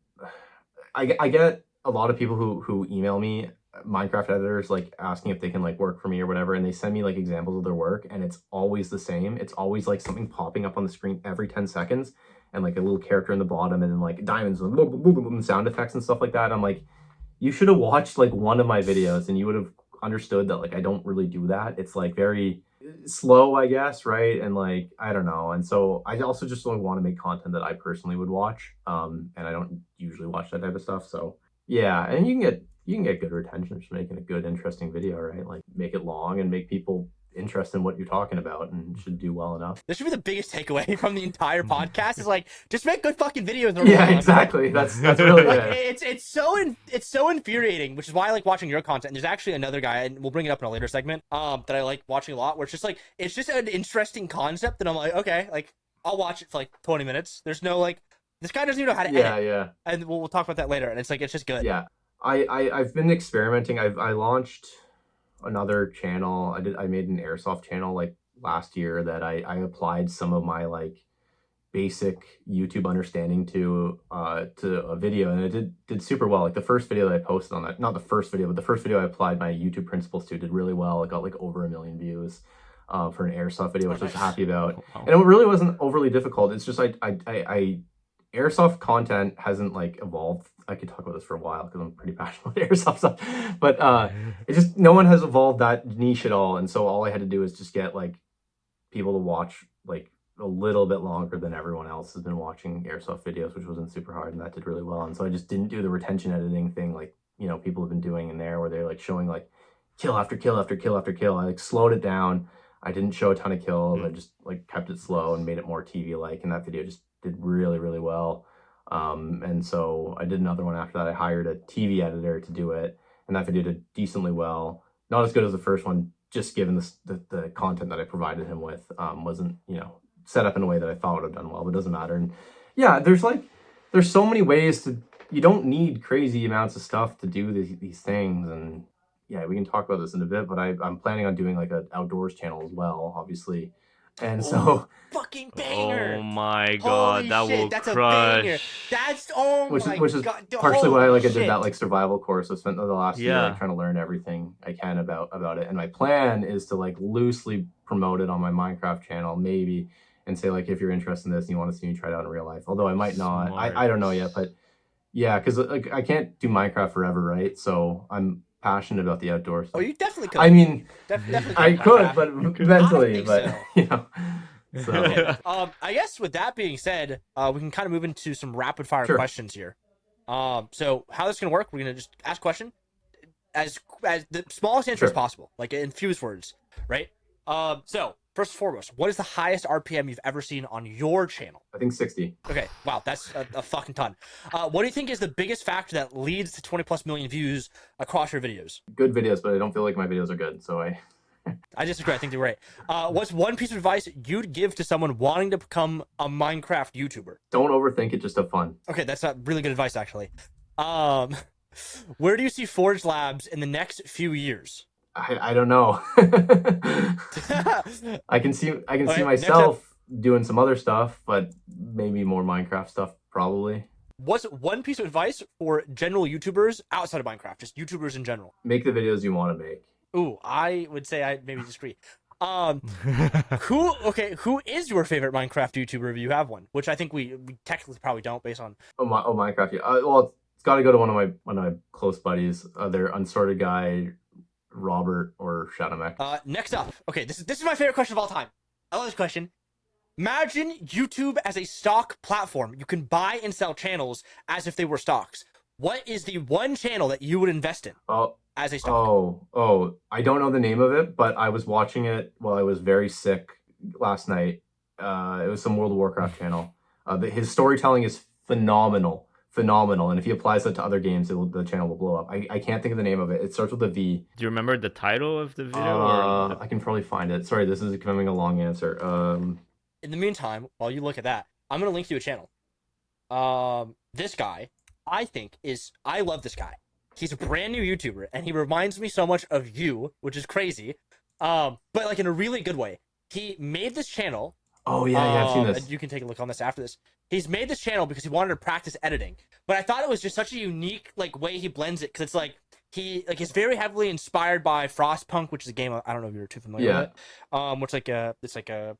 I get a lot of people who email me, Minecraft editors, like asking if they can like work for me or whatever, and they send me like examples of their work, and it's always the same. It's always like something popping up on the screen every 10 seconds, and like a little character in the bottom, and then like diamonds and boom, boom, boom, boom, sound effects and stuff like that. I'm like, you should have watched like one of my videos and you would have understood that like I don't really do that. It's like very slow, I guess, right? And like I don't know. And so I also just don't want to make content that I personally would watch. And I don't usually watch that type of stuff. So yeah, and you can get good retention just making a good, interesting video, right? Like make it long and make people interested in what you're talking about, and should do well enough. This should be the biggest takeaway from the entire podcast is like just make good fucking videos. Yeah, exactly. That's really it. It's so infuriating, which is why I like watching your content. And there's actually another guy, and we'll bring it up in a later segment, that I like watching a lot, where it's just like it's just an interesting concept, and I'm like, okay, like I'll watch it for like 20 minutes. There's no like this guy doesn't even know how to edit. Yeah. And we'll talk about that later. And it's like it's just good. Yeah. I've been experimenting. I launched another channel. I made an airsoft channel like last year that I applied some of my like basic YouTube understanding to a video, and it did super well. Like the first video that I posted on that, not the first video, but the first video I applied my YouTube principles to did really well. It got like over 1 million views for an airsoft video, which I was happy about. And it really wasn't overly difficult. It's just I airsoft content hasn't like evolved. I could talk about this for a while because I'm pretty passionate about airsoft stuff, but it just no one has evolved that niche at all, and so all I had to do is just get like people to watch like a little bit longer than everyone else has been watching airsoft videos, which wasn't super hard, and that did really well. And so I just didn't do the retention editing thing like, you know, people have been doing in there where they're like showing like kill after kill after kill after kill. I like slowed it down. I didn't show a ton of kills. I just like kept it slow and made it more TV like, and that video just did really, really well. And so I did another one after that. I hired a TV editor to do it, and that video did decently well. Not as good as the first one, just given the content that I provided him with wasn't, you know, set up in a way that I thought would have done well, but it doesn't matter. And yeah, there's so many ways to, you don't need crazy amounts of stuff to do these things. And yeah, we can talk about this in a bit, but I'm planning on doing like an outdoors channel as well, obviously. And so fucking banger. Oh my god, that will that's crush. A banger. That's which is god, partially why I did shit. that like survival course. I spent the last year like, trying to learn everything I can about it. And my plan is to like loosely promote it on my Minecraft channel, maybe, and say like, if you're interested in this and you want to see me try it out in real life. Although I might not. I don't know yet, but yeah, because like I can't do Minecraft forever, right? So I'm passionate about the outdoors. Oh, you definitely could. I mean, definitely I could, but mentally, but so. you know. So I guess with that being said, we can kind of move into some rapid fire questions here. So how this is gonna work? We're gonna just ask a question as the smallest answer as possible, like in fewest words, right? So first and foremost, what is the highest RPM you've ever seen on your channel? I think 60. Okay, wow, that's a fucking ton. What do you think is the biggest factor that leads to 20+ million views across your videos? Good videos, but I don't feel like my videos are good, so I disagree. I think you're right. What's one piece of advice you'd give to someone wanting to become a Minecraft YouTuber? Don't overthink it, just have fun. Okay, that's not really good advice, actually. Where do you see Forge Labs in the next few years? I don't know. I can see myself doing some other stuff, but maybe more Minecraft stuff, probably. What's one piece of advice for general YouTubers outside of Minecraft, just YouTubers in general? Make the videos you want to make. Ooh, I would say I maybe disagree. Who is your favorite Minecraft YouTuber if you have one? Which I think we technically probably don't, based on Minecraft. Yeah. Well, it's got to go to one of my close buddies. Their unsorted guy, Robert or Shadowmech. Next up, okay, this is my favorite question of all time. I love this question. Imagine YouTube as a stock platform. You can buy and sell channels as if they were stocks. What is the one channel that you would invest in as a stock? Oh, I don't know the name of it, but I was watching it while I was very sick last night. It was some World of Warcraft channel. His storytelling is phenomenal, and if he applies that to other games, the channel will blow up. I can't think of the name of it. It starts with a V. Do you remember the title of the video? I can probably find it. Sorry, this is becoming a long answer. In the meantime, while you look at that, I'm gonna link you a channel. This guy, I love this guy. He's a brand new YouTuber, and he reminds me so much of you, which is crazy. But like in a really good way. He made this channel. Oh yeah, I've seen this. You can take a look on this after this. He's made this channel because he wanted to practice editing. But I thought it was just such a unique like way he blends it, because it's like he's very heavily inspired by Frostpunk, which is a game I don't know if you're too familiar with it. Which it's like a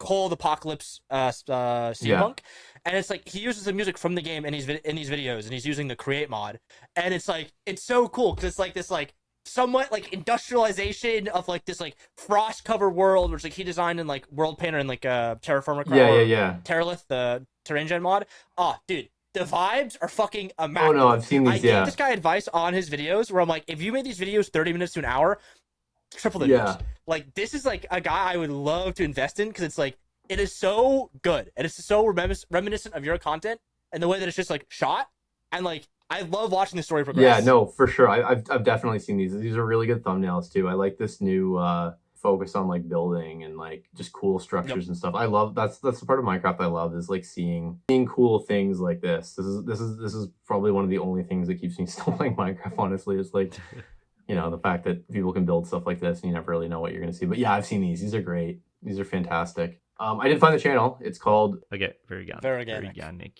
cold apocalypse steampunk, and it's like he uses the music from the game in these videos, and he's using the create mod, and it's like it's so cool because it's like this like somewhat like industrialization of like this like frost cover world, which like he designed in like World Painter and like Terraformer. Terralith, the Terrain mod. Oh, dude, the vibes are fucking immaculate. Oh no, I've seen these. I gave this guy advice on his videos where I'm like, if you made these videos 30 minutes to an hour, triple the views. Like this is like a guy I would love to invest in, because it's like it is so good and it's so reminiscent of your content and the way that it's just like shot, and like I love watching the story progress. Yeah, no, for sure. I've definitely seen these. These are really good thumbnails too. I like this new focus on like building and like just cool structures and stuff. I love that's the part of Minecraft I love, is like seeing cool things like this. This is probably one of the only things that keeps me still playing Minecraft, honestly. It's like you know, the fact that people can build stuff like this and you never really know what you're going to see. But yeah, I've seen these. These are great. These are fantastic. I did find the channel. It's called Very organic.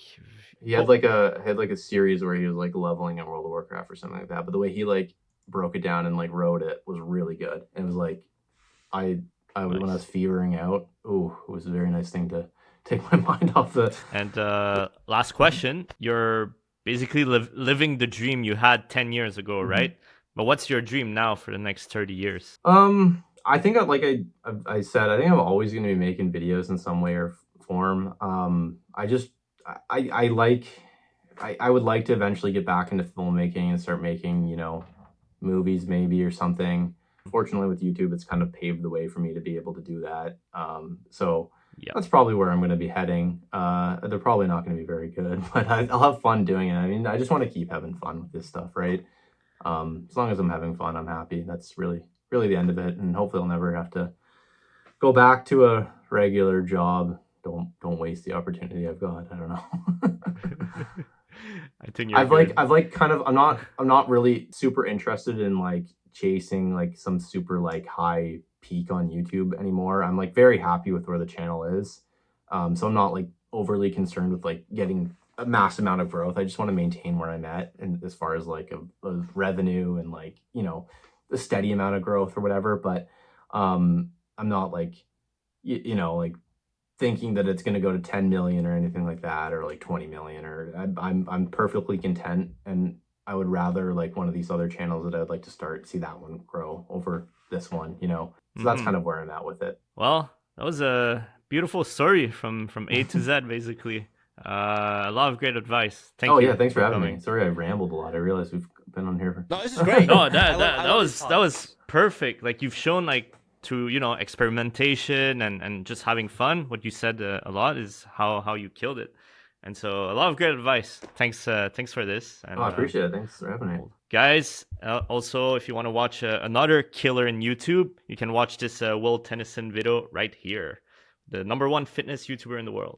He had like a series where he was like leveling in World of Warcraft or something like that. But the way he like broke it down and like wrote it was really good. And it was like when I was fevering out, it was a very nice thing to take my mind off the. And last question, you're basically living the dream you had 10 years ago, right? But what's your dream now for the next 30 years? I think like I said, I think I'm always going to be making videos in some way or form. I like, I would like to eventually get back into filmmaking and start making, movies maybe or something. Fortunately with YouTube, it's kind of paved the way for me to be able to do that. So Yeah. that's probably where I'm going to be heading. They're probably not going to be very good, but I'll have fun doing it. I mean, I just want to keep having fun with this stuff, right? As long as I'm having fun, I'm happy. That's really the end of it, and hopefully I'll never have to go back to a regular job. Don't waste the opportunity I've got. I don't know. I think you're I've like kind of I'm not really super interested in like chasing like some super like high peak on YouTube anymore. I'm like very happy with where the channel is. So I'm not like overly concerned with like getting a mass amount of growth. I just want to maintain where I'm at, and as far as like a revenue and like, a steady amount of growth or whatever. But I'm not like, like thinking that it's going to go to 10 million or anything like that, or like 20 million, or I'm perfectly content. And I would rather like one of these other channels that I would like to start, see that one grow over this one, so that's kind of where I'm at with it. Well, that was a beautiful story from A to Z, basically. A lot of great advice. Thank you. Oh yeah, thanks for having me. Sorry I rambled a lot. I realize we've been on here for... No, this is great. No, that was perfect. Like you've shown like through experimentation and just having fun. What you said a lot is how you killed it, and so a lot of great advice. Thanks for this. And, I appreciate it. Thanks for having me, guys. Also, if you want to watch another killer in YouTube, you can watch this Will Tennyson video right here, the #1 fitness YouTuber in the world.